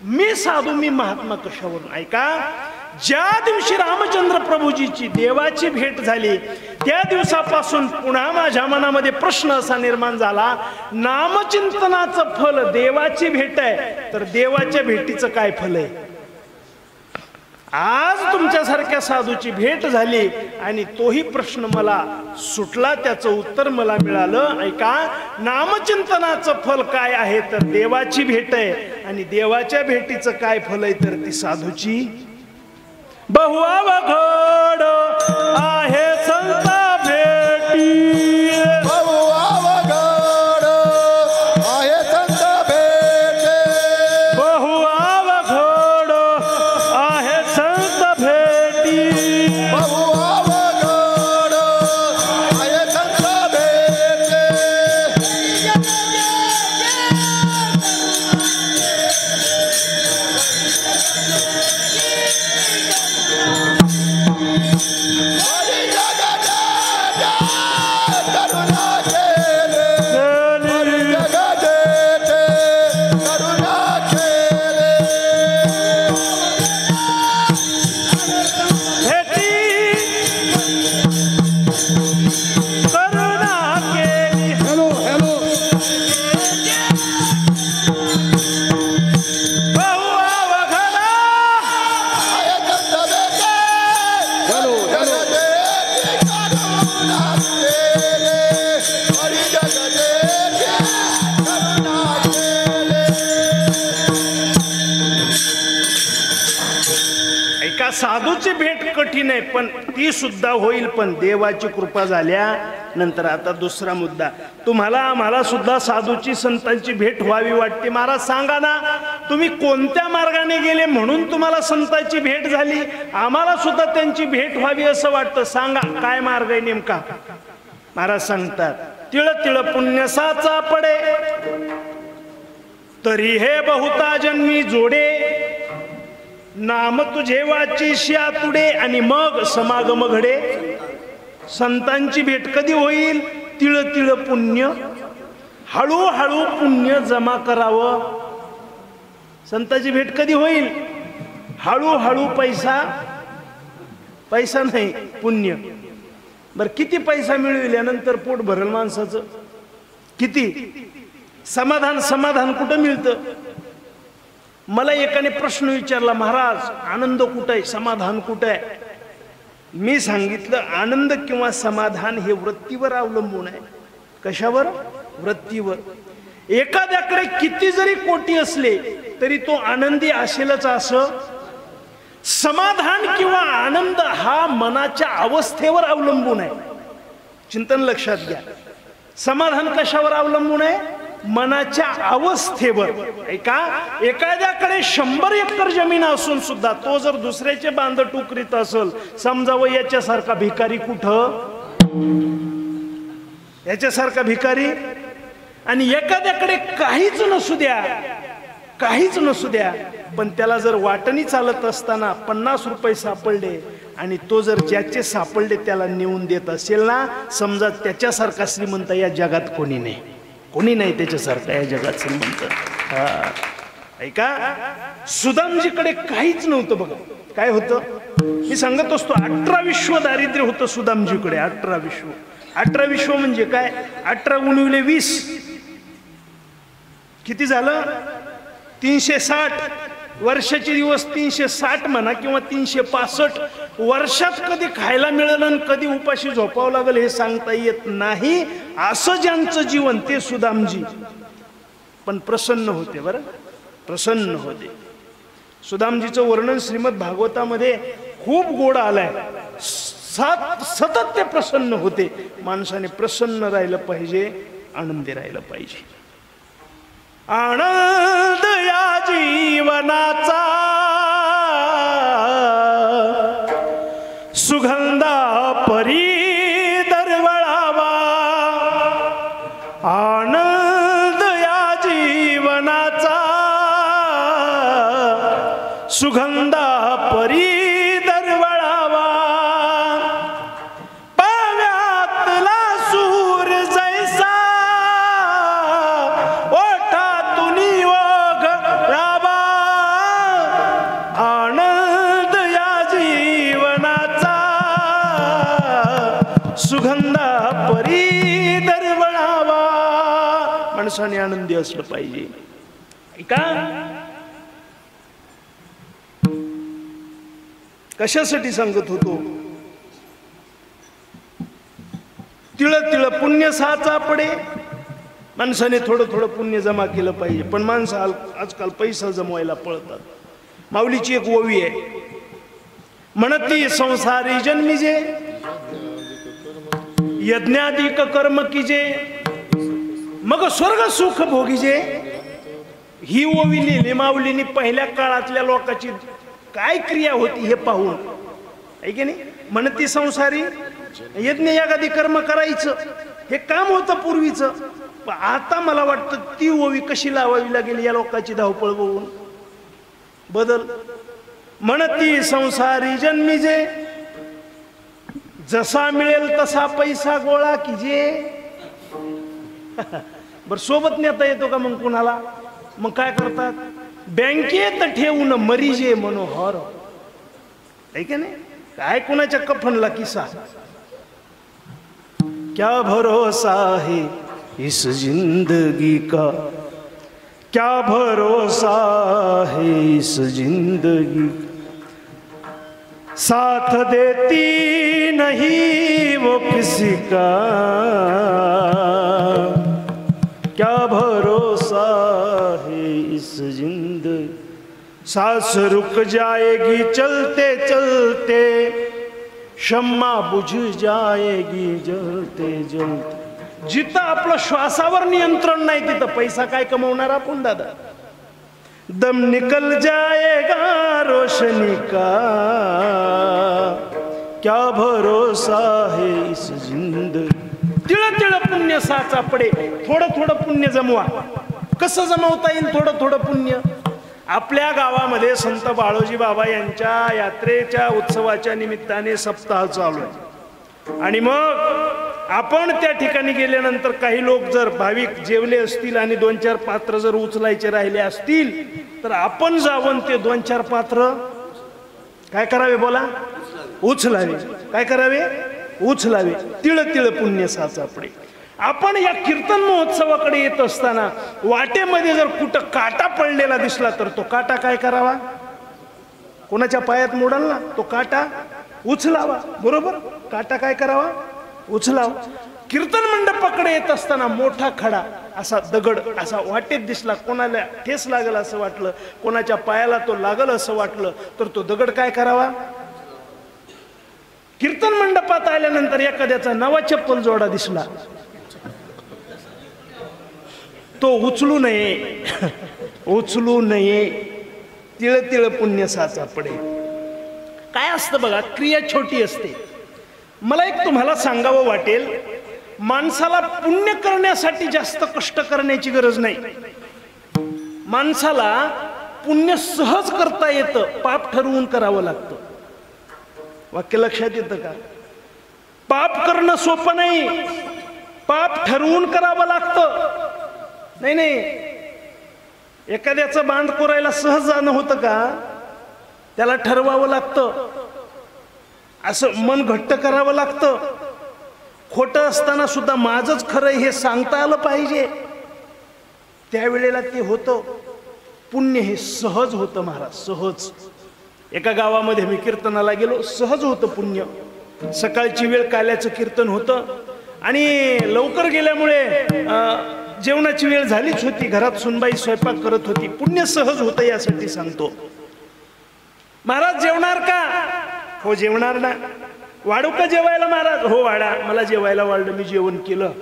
मी साधू, मी महात्मा कशावरून? ऐका, ज्या दिवशी रामचंद्र प्रभूजीची देवाची भेट झाली त्या दिवसापासून पुन्हा माझ्या मनामध्ये प्रश्न असा निर्माण झाला, नामचिंतनाचं फल देवाची भेट आहे, तर देवाच्या भेटीचं काय फल आहे? आज तुमच्यासारख्या साधूची भेट झाली आणि तोही प्रश्न मला सुटला, त्याचं उत्तर मला मिळालं. ऐका, नामचिंतनाचं फल काय आहे? तर देवाची भेट आहे. आणि देवाच्या भेटीचं काय फल आहे? तर ती साधूची बहुअवघड आहे संत भेटी, बहुअवघड आहे संत भेटी, बहुअवघड आहे संत भेटी, बहुअवघड आहे संत भेटी. साधूची भेट कठीण आहे, पण ती सुद्धा होईल, पण देवाची कृपा झाल्यानंतर. आता दुसरा मुद्दा, तुम्हाला आम्हाला सुद्धा साधूची, संतांची भेट व्हावी वाटते. महाराज सांगा ना, तुम्ही कोणत्या मार्गाने गेले म्हणून तुम्हाला संतांची भेट झाली? आम्हाला सुद्धा त्यांची भेट व्हावी असं वाटतं. सांगा काय मार्ग आहे नेमका? महाराज सांगतात, तिळ तिळ पुण्य साचा पडे, तरी हे बहुता जन्मी जोडे, नाम तुझे वाचिष्या तुडे, आणि मग समागम घडे. संतांची भेट कधी होईल? तिळ तिळ पुण्य, हळूहळू पुण्य जमा करावं. संतांची भेट कधी होईल? हळूहळू. पैसा, पैसा नाही, पुण्य. बर, किती पैसा मिळविल्यानंतर पोट भरल माणसाचं? किती? समाधान, समाधान कुठं मिळतं? मला एकाने प्रश्न विचारला, महाराज आनंद कुठं आहे, समाधान कुठं आहे? मी सांगितलं, आनंद किंवा समाधान हे वृत्तीवर अवलंबून आहे. कशावर? वृत्तीवर. एखाद्याकडे किती जरी कोटी असले तरी तो आनंदी असेलच असं? समाधान किंवा आनंद हा मनाच्या अवस्थेवर अवलंबून आहे. चिंतन लक्षात घ्या. समाधान कशावर अवलंबून आहे? मनाच्या अवस्थेवर. ऐका, एखाद्याकडे 100 एकर जमीन असून सुद्धा तो जर दुसऱ्याचे बांध टुकरीत असेल, समजावं याच्यासारखा भिकारी कुठं? याच्यासारखा भिकारी. आणि एखाद्याकडे काहीच नसू द्या, काहीच नसू द्या, पण त्याला जर वाटणी चालत असताना 50 रुपये सापडले आणि तो जर ज्याचे सापडले त्याला नेऊन देत असेल ना, समजा त्याच्यासारखा श्रीमंत या जगात कोणी नाही. कोणी नाही त्याच्यासारखं या जगात श्रीमंत. ऐका, सुदामजीकडे काहीच नव्हतं बघा. काय होतं मी सांगत असतो, 18 विश्व दारिद्र्य होतं सुदामजीकडे. 18 विश्व. 18 विश्व म्हणजे काय? 18 गुणिले 20 किती झालं? 360 वर्षाचे दिवस. 360 म्हणा किंवा 365 वर्षात कधी खायला मिळेल आणि कधी उपाशी झोपावं लागेल हे सांगता येत नाही. असं ज्यांचं जीवन ते सुदामजी. पण प्रसन्न होते, बरं प्रसन्न होते. सुदामजीचं वर्णन श्रीमद भागवतामध्ये खूप गोड आलंय. सतत ते प्रसन्न होते. माणसाने प्रसन्न राहिलं पाहिजे, आनंदी राहिलं पाहिजे. आनंद या जीवनाचा सुगंधा परी दरवळावा. आनंद या जीवनाचा सुगंधा परी दरवळावा. पाव्यातला सूर जैसा ओठातून ओघळावा. आनंद या जीवनाचा सुगंधा परी दरवळावा. माणसाने आनंदी असलं पाहिजे. ऐका, कशासाठी सांगत होतो? तिळ तिळ पुण्य साचा पडे. माणसाने थोडं थोडं पुण्य जमा केलं पाहिजे. पण माणसं आजकाल पैसा जमवायला पळतात. माऊलीची एक ओवी आहे, म्हणती संसारी जन्मीजे यज्ञाधिक कर्म कीजे मग स्वर्ग सुख भोगीजे. ही ओवी लिहिली माऊलीने पहिल्या काळातल्या लोकांची काय क्रिया होती हे पाहून. आहे की नाही? म्हणती संसारी यज्ञ यागादी कर्म करायचं हे काम होतं पूर्वीचं. आता मला वाटतं ती ओवी कशी लावावी लागेल या लोकांची धावपळ बघून. बदल. म्हणती संसारी जन्मीजे जसा मिळेल तसा पैसा गोळा कीजे. बर सोबत नेता येतो का मग कुणाला? मग काय करतात? बँकेत ठेवून मरीजे मनोहर. आहे की नाही? काय कुणाच्या कफनला किस्सा. क्या भरोसा है इस जिंदगी का, क्या भरोसा है इस जिंदगी, साथ देती नहीं वो किसी का, क्या भरोसा है इस जिंदगी. सांस रुक जाएगी चलते चलते, शम्मा बुझ जाएगी जलते जलते. जिथं आपलं श्वासावर नियंत्रण नाही तिथं पैसा काय कमवणार आपण दादा. दम निकल जाएगा रोशनी का, क्या भरोसा है इस जिंदगी. तिळ तिळ पुण्य साचा पडे. थोडं थोडं पुण्य जमवा. कसं जमवता येईल थोडं थोडं पुण्य? आपल्या गावामध्ये संत बाळोजी बाबा यांच्या यात्रेच्या उत्सवाच्या निमित्ताने सप्ताह चालू आहे. आणि मग आपण त्या ठिकाणी गेल्यानंतर काही लोक जर भाविक जेवले असतील आणि 2-4 पात्र जर उचलायचे राहिले असतील तर आपण जाऊन ते 2-4 पात्र काय करावे? बोला. उचलावे. काय करावे? उचलावे. तिळ तिळ पुण्य साचा पडे. आपण या कीर्तन महोत्सवाकडे येत असताना वाटेमध्ये जर कुठं काटा पडलेला दिसला तर तो काटा काय करावा? कोणाच्या पायात मोडाल ना तो काटा उचलावा. बरोबर? काटा काय करावा? उचलावा. कीर्तन मंडपाकडे येत असताना मोठा खडा असा दगड असा वाटेत दिसला, कोणाला ठेस लागल असं वाटलं, कोणाच्या पायाला तो लागल असं वाटलं तर तो दगड काय करावा? कीर्तन मंडपात आल्यानंतर एखाद्याचा नवा चप्पल जोडा दिसला तो उचलू नये. उचलू नये. तिळ तिळ पुण्य साचा पडे. काय असतं बघा, क्रिया छोटी असते. मला एक तुम्हाला सांगावं वाटेल, माणसाला पुण्य करण्यासाठी जास्त कष्ट करण्याची गरज नाही. माणसाला पुण्य सहज करता येतं, पाप ठरवून करावं लागतं. वाक्य लक्षात येतं का? पाप करणं सोपं नाही, पाप ठरवून करावं लागतं. नाही नाही, एखाद्याचं बांध कोरायला सहज जाणं होतं का? त्याला ठरवावं लागतं, असं मन घट्ट करावं लागतं. खोटं असताना सुद्धा माझंच खरं हे सांगता आलं पाहिजे, त्यावेळेला ते होतं. पुण्य हे सहज होतं महाराज, सहज. एका गावामध्ये मी कीर्तनाला गेलो, सहज होतं पुण्य. सकाळची वेळ काल्याचं कीर्तन होतं आणि लवकर गेल्यामुळे जेवणाची वेळ झालीच होती. घरात सुनबाई स्वयंपाक करत होती. पुण्य सहज होतं यासाठी सांगतो. महाराज जेवणार का? हो जेवणार ना. वाढू का जेवायला महाराज? हो वाढा. मला जेवायला वाढलं, मी जेवण केलं.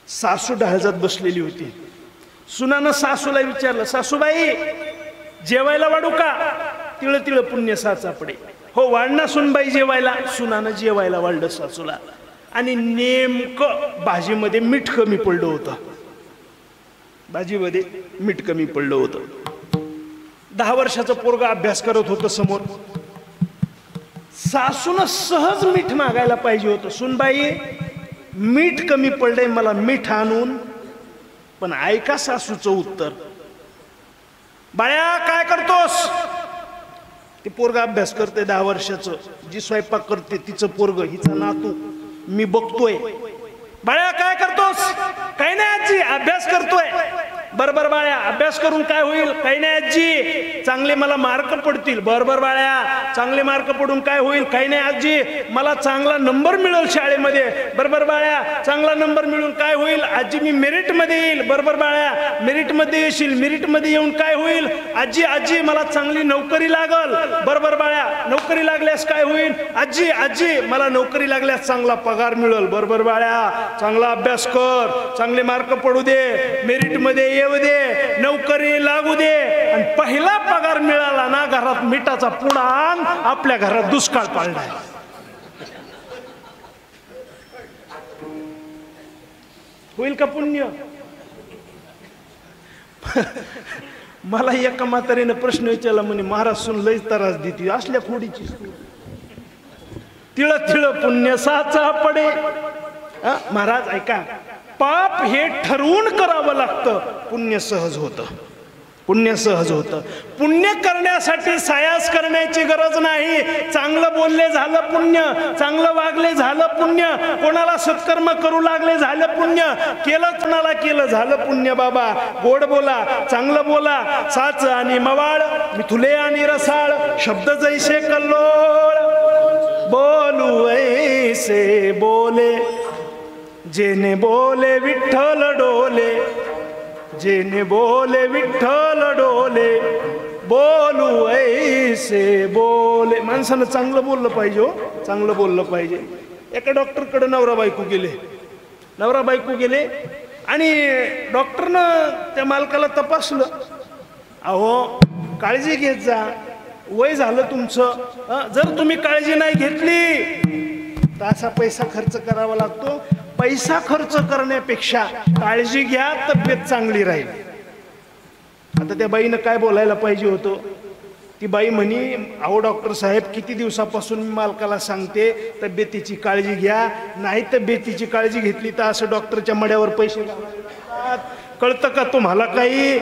सासू ढाळजात बसलेली होती. सुनानं सासूला विचारलं, सासूबाई जेवायला वाढू का? तिळ तिळ पुण्य साचापडे. हो वाढणं सुनबाई जेवायला. सुनानं जेवायला वाढलं सासूला. आणि नेमकं भाजीमध्ये मीठ कमी पडलं होतं. भाजीमध्ये मीठ कमी पडलं होतं. 10 वर्षाचं पोरगं अभ्यास करत होतं समोर. सासूनं सहज मीठ मागायला पाहिजे होतं, सुनबाई मीठ कमी पडलंय, मला मीठ आणून. पण ऐका सासूचं उत्तर, बाळ्या काय करतोस? ते पोरगं अभ्यास करते 10 वर्षाचं. जी स्वयंपाक करते तिचं पोरगं, हिचा नातू, मी बघतोय. बाळ्या काय करतोस? काही नाही आजी, अभ्यास करतोय. बरोबर बाळ्या, अभ्यास करून काय होईल? काही नाही आजी, चांगले मला मार्क पडतील. बरोबर बाळ्या, चांगले मार्क पडून काय होईल? काही नाही आजी, मला चांगला नंबर मिळेल शाळेमध्ये. बरोबर बाळ्या, चांगला नंबर मिळून काय होईल? आजी मी मेरिट मध्ये येईल. बरोबर बाळ्या, मेरिट मध्ये येशील. मेरिट मध्ये येऊन काय होईल? आजी आजी मला चांगली नोकरी लागल. बरोबर बाळ्या, नोकरी लागल्यास काय होईल? आजी आजी मला नोकरी लागल्यास चांगला पगार मिळेल. बरोबर बाळ्या, चांगला अभ्यास कर, चांगले मार्क पडू दे, मेरिट मध्ये येऊ दे, नोकरी लागू दे. आणि पहिला पगार मिळाला ना, घरात मिठाचा पुडा आण, आपल्या घरात दुष्काळ पाळलाय. होईल का पुण्य? मला एका म्हातारीने प्रश्न विचारला, म्हणे महाराज सून लई त्रास देते, असल्या खोडीची. तिळ तिळ पुण्य साचा पडे. महाराज ऐका, पाप हे ठरवून करावं लागतं, पुण्य सहज होतं. पुण्य सहज होतं. पुण्य करण्यासाठी सायास करण्याची गरज नाही. चांगलं बोलले झालं पुण्य, चांगलं वागले झालं पुण्य, कोणाला सत्कर्म करू लागले झालं पुण्य, केलं कोणाला केलं झालं पुण्य. बाबा गोड बोला, चांगलं बोला, साच आणि मवाळ, मिथुले आणि रसाळ, शब्द जैसे कल्लोळ, बोलू ऐसे बोले, जेने बोले विठ्ठल डोले, जेने बोले विठ्ठल डोले, बोलू ऐसे बोले. माणसानं चांगलं बोललं पाहिजे, हो चांगलं बोललं पाहिजे. एका डॉक्टरकडे नवरा बायको गेले. नवरा बायको गेले आणि डॉक्टरनं त्या मालकाला तपासलं. अहो काळजी घेत जा, वय झालं तुमचं, जर तुम्ही काळजी नाही घेतली तर असा पैसा खर्च करावा लागतो. पैसा खर्च करण्यापेक्षा काळजी घ्या, तब्येत चांगली राहील. आता त्या बाईनं काय बोलायला पाहिजे होतं? ती बाई म्हणी, अहो डॉक्टर साहेब किती दिवसापासून मी मालकाला सांगते तब्येतीची काळजी घ्या, नाही तब्येतीची काळजी घेतली तर असं डॉक्टरच्या मड्यावर पैसे लागतात. कळतं का तुम्हाला काही?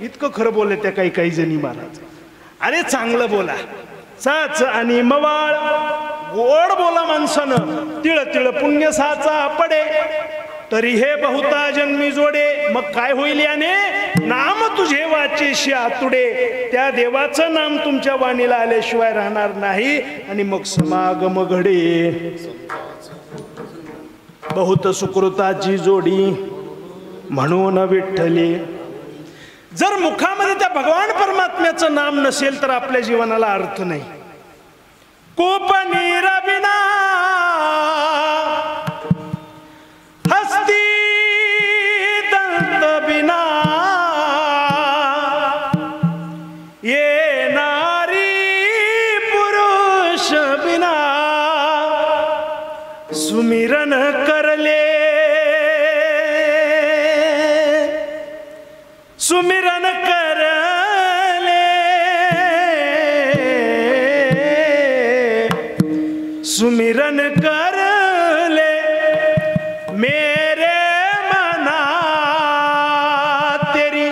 इतकं खरं बोलले त्या काही काही जणी महाराज. अरे चांगलं बोला, साच आणि मवाळ, गोड बोला माणसानं. तिळ तिळ पुण्य साचा पडे, तरी हे बहुता जन्मी जोडे. मग काय होईल याने? नाम तुझे वाचेशी आतुडे. त्या देवाचं नाम तुमच्या वाणीला आल्याशिवाय राहणार नाही. आणि मग समागम घडे. बहुत सुकृताची जोडी म्हणून विठ्ठले. जर मुखामध्ये त्या भगवान परमात्म्याचं नाम नसेल तर आपल्या जीवनाला अर्थ नाही. कोप नीर बिना हस्ती दंत बिना, ये नारी पुरुष बिना, सुमिरन करले सुमिरन करले, सुमिरन करले मेरे मना तेरी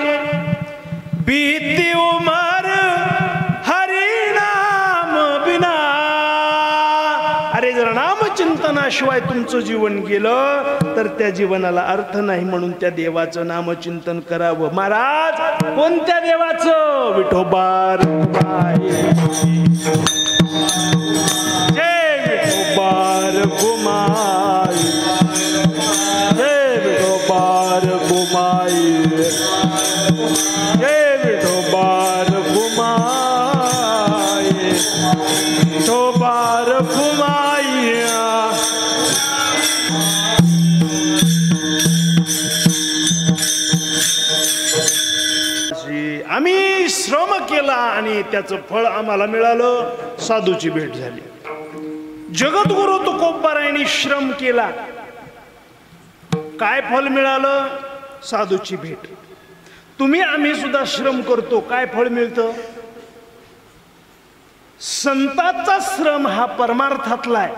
नामचिंतनाशिवाय तुमचं जीवन गेलं तर त्या जीवनाला अर्थ नाही. म्हणून त्या देवाचं नामचिंतन करावं. महाराज कोणत्या देवाचं? विठोबार जय विठोबार गुमाई, जय विठोबार गुमाई, जय विठोबार गुमाई, विठोबार गुमाई. आम्ही श्रम केला आणि त्याचं फळ आम्हाला मिळालं. साधूची भेट झाली. जगद्गुरु तुकोबारायांनी श्रम केला, काय फळ मिळालं? साधूची भेट. तुम्ही आम्ही सुद्धा श्रम करतो, काय फळ मिळतं? संतांचा श्रम हा परमार्थातला आहे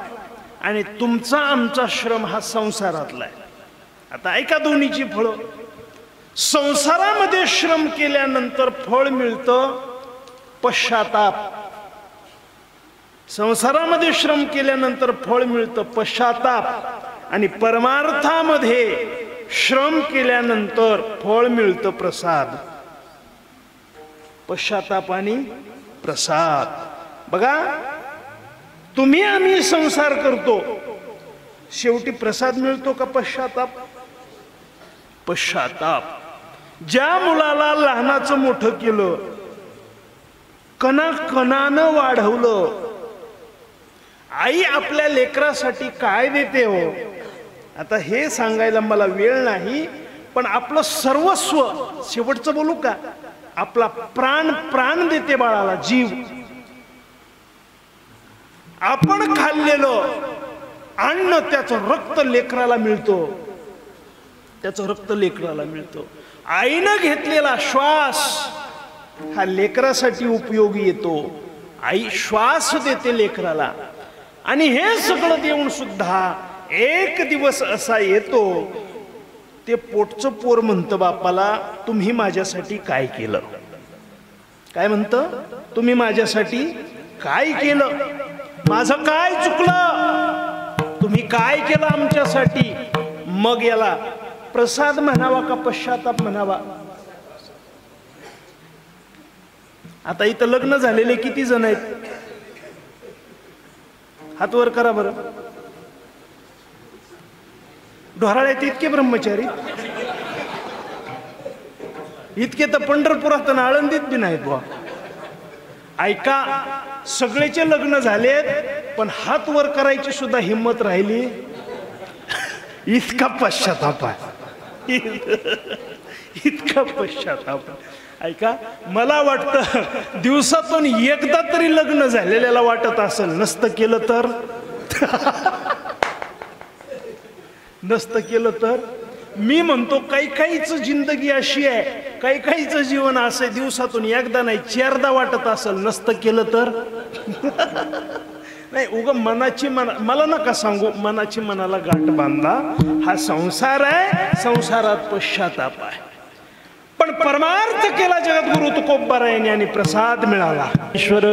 आणि तुमचा आमचा श्रम हा संसारातला आहे. आता ऐका दोन्हीची फळं. संसारामध्ये श्रम केल्यानंतर फळ मिळतं पश्चाताप. संसारामध्ये श्रम केल्यानंतर फळ मिळतं पश्चाताप. आणि परमार्थामध्ये श्रम केल्यानंतर फळ मिळतं प्रसाद. पश्चाताप आणि प्रसाद. बघा, तुम्ही आम्ही संसार करतो, शेवटी प्रसाद मिळतो का पश्चाताप? पश्चाताप. ज्या मुलाला लहानाचं मोठं केलं, कणाकणानं वाढवलं, आई आपल्या लेकरासाठी काय देते हो? आता हे सांगायला मला वेळ नाही, पण आपलं सर्वस्व, शेवटचं बोलू का, आपला प्राण प्राण देते बाळाला, जीव. आपण खाल्लेलं अन्न त्याचं रक्त लेकराला मिळतो, त्याचं रक्त लेकराला मिळतं. आईनं घेतलेला श्वास हा लेकरासाठी उपयोगी येतो. आई श्वास देते लेकराला. आणि हे सगळं देऊन सुद्धा एक दिवस असा येतो, ते पोटचं पोर म्हणतं बापाला, तुम्ही माझ्यासाठी काय केलं? काय म्हणतं? तुम्ही माझ्यासाठी काय केलं? माझं काय चुकलं? तुम्ही काय केलं आमच्यासाठी? मग याला प्रसाद म्हणावा का पश्चाताप म्हणावा? आता इथं लग्न झालेले किती जण आहेत? हात वर करा बरं. ढोराळ्यात इतके ब्रह्मचारी, इतके तर पंढरपुरात आणि आळंदीत बी नाहीत बुवा. ऐका, सगळेचे लग्न झालेत पण हात वर करायची सुद्धा हिंमत राहिली. इतका पश्चाताप आहे, इतका पश्चाताप. ऐका, मला वाटतं दिवसातून एकदा तरी लग्न झालेल्याला वाटत असेल, नसतं केलं तर नसतं केलं तर. मी म्हणतो काही काहीच जिंदगी अशी आहे, काही काहीच जीवन असं आहे, दिवसातून एकदा नाही चारदा वाटत असेल, नसतं केलं तर. नाही, उगा मनाची मला नका सांगू, मनाची मनाला गाठ बांधा. हा संसार आहे, संसारात पश्चाताप आहे. पण परमार्थ केला जगद्गुरु तुकोबारायांनी आणि प्रसाद मिळाला. ईश्वर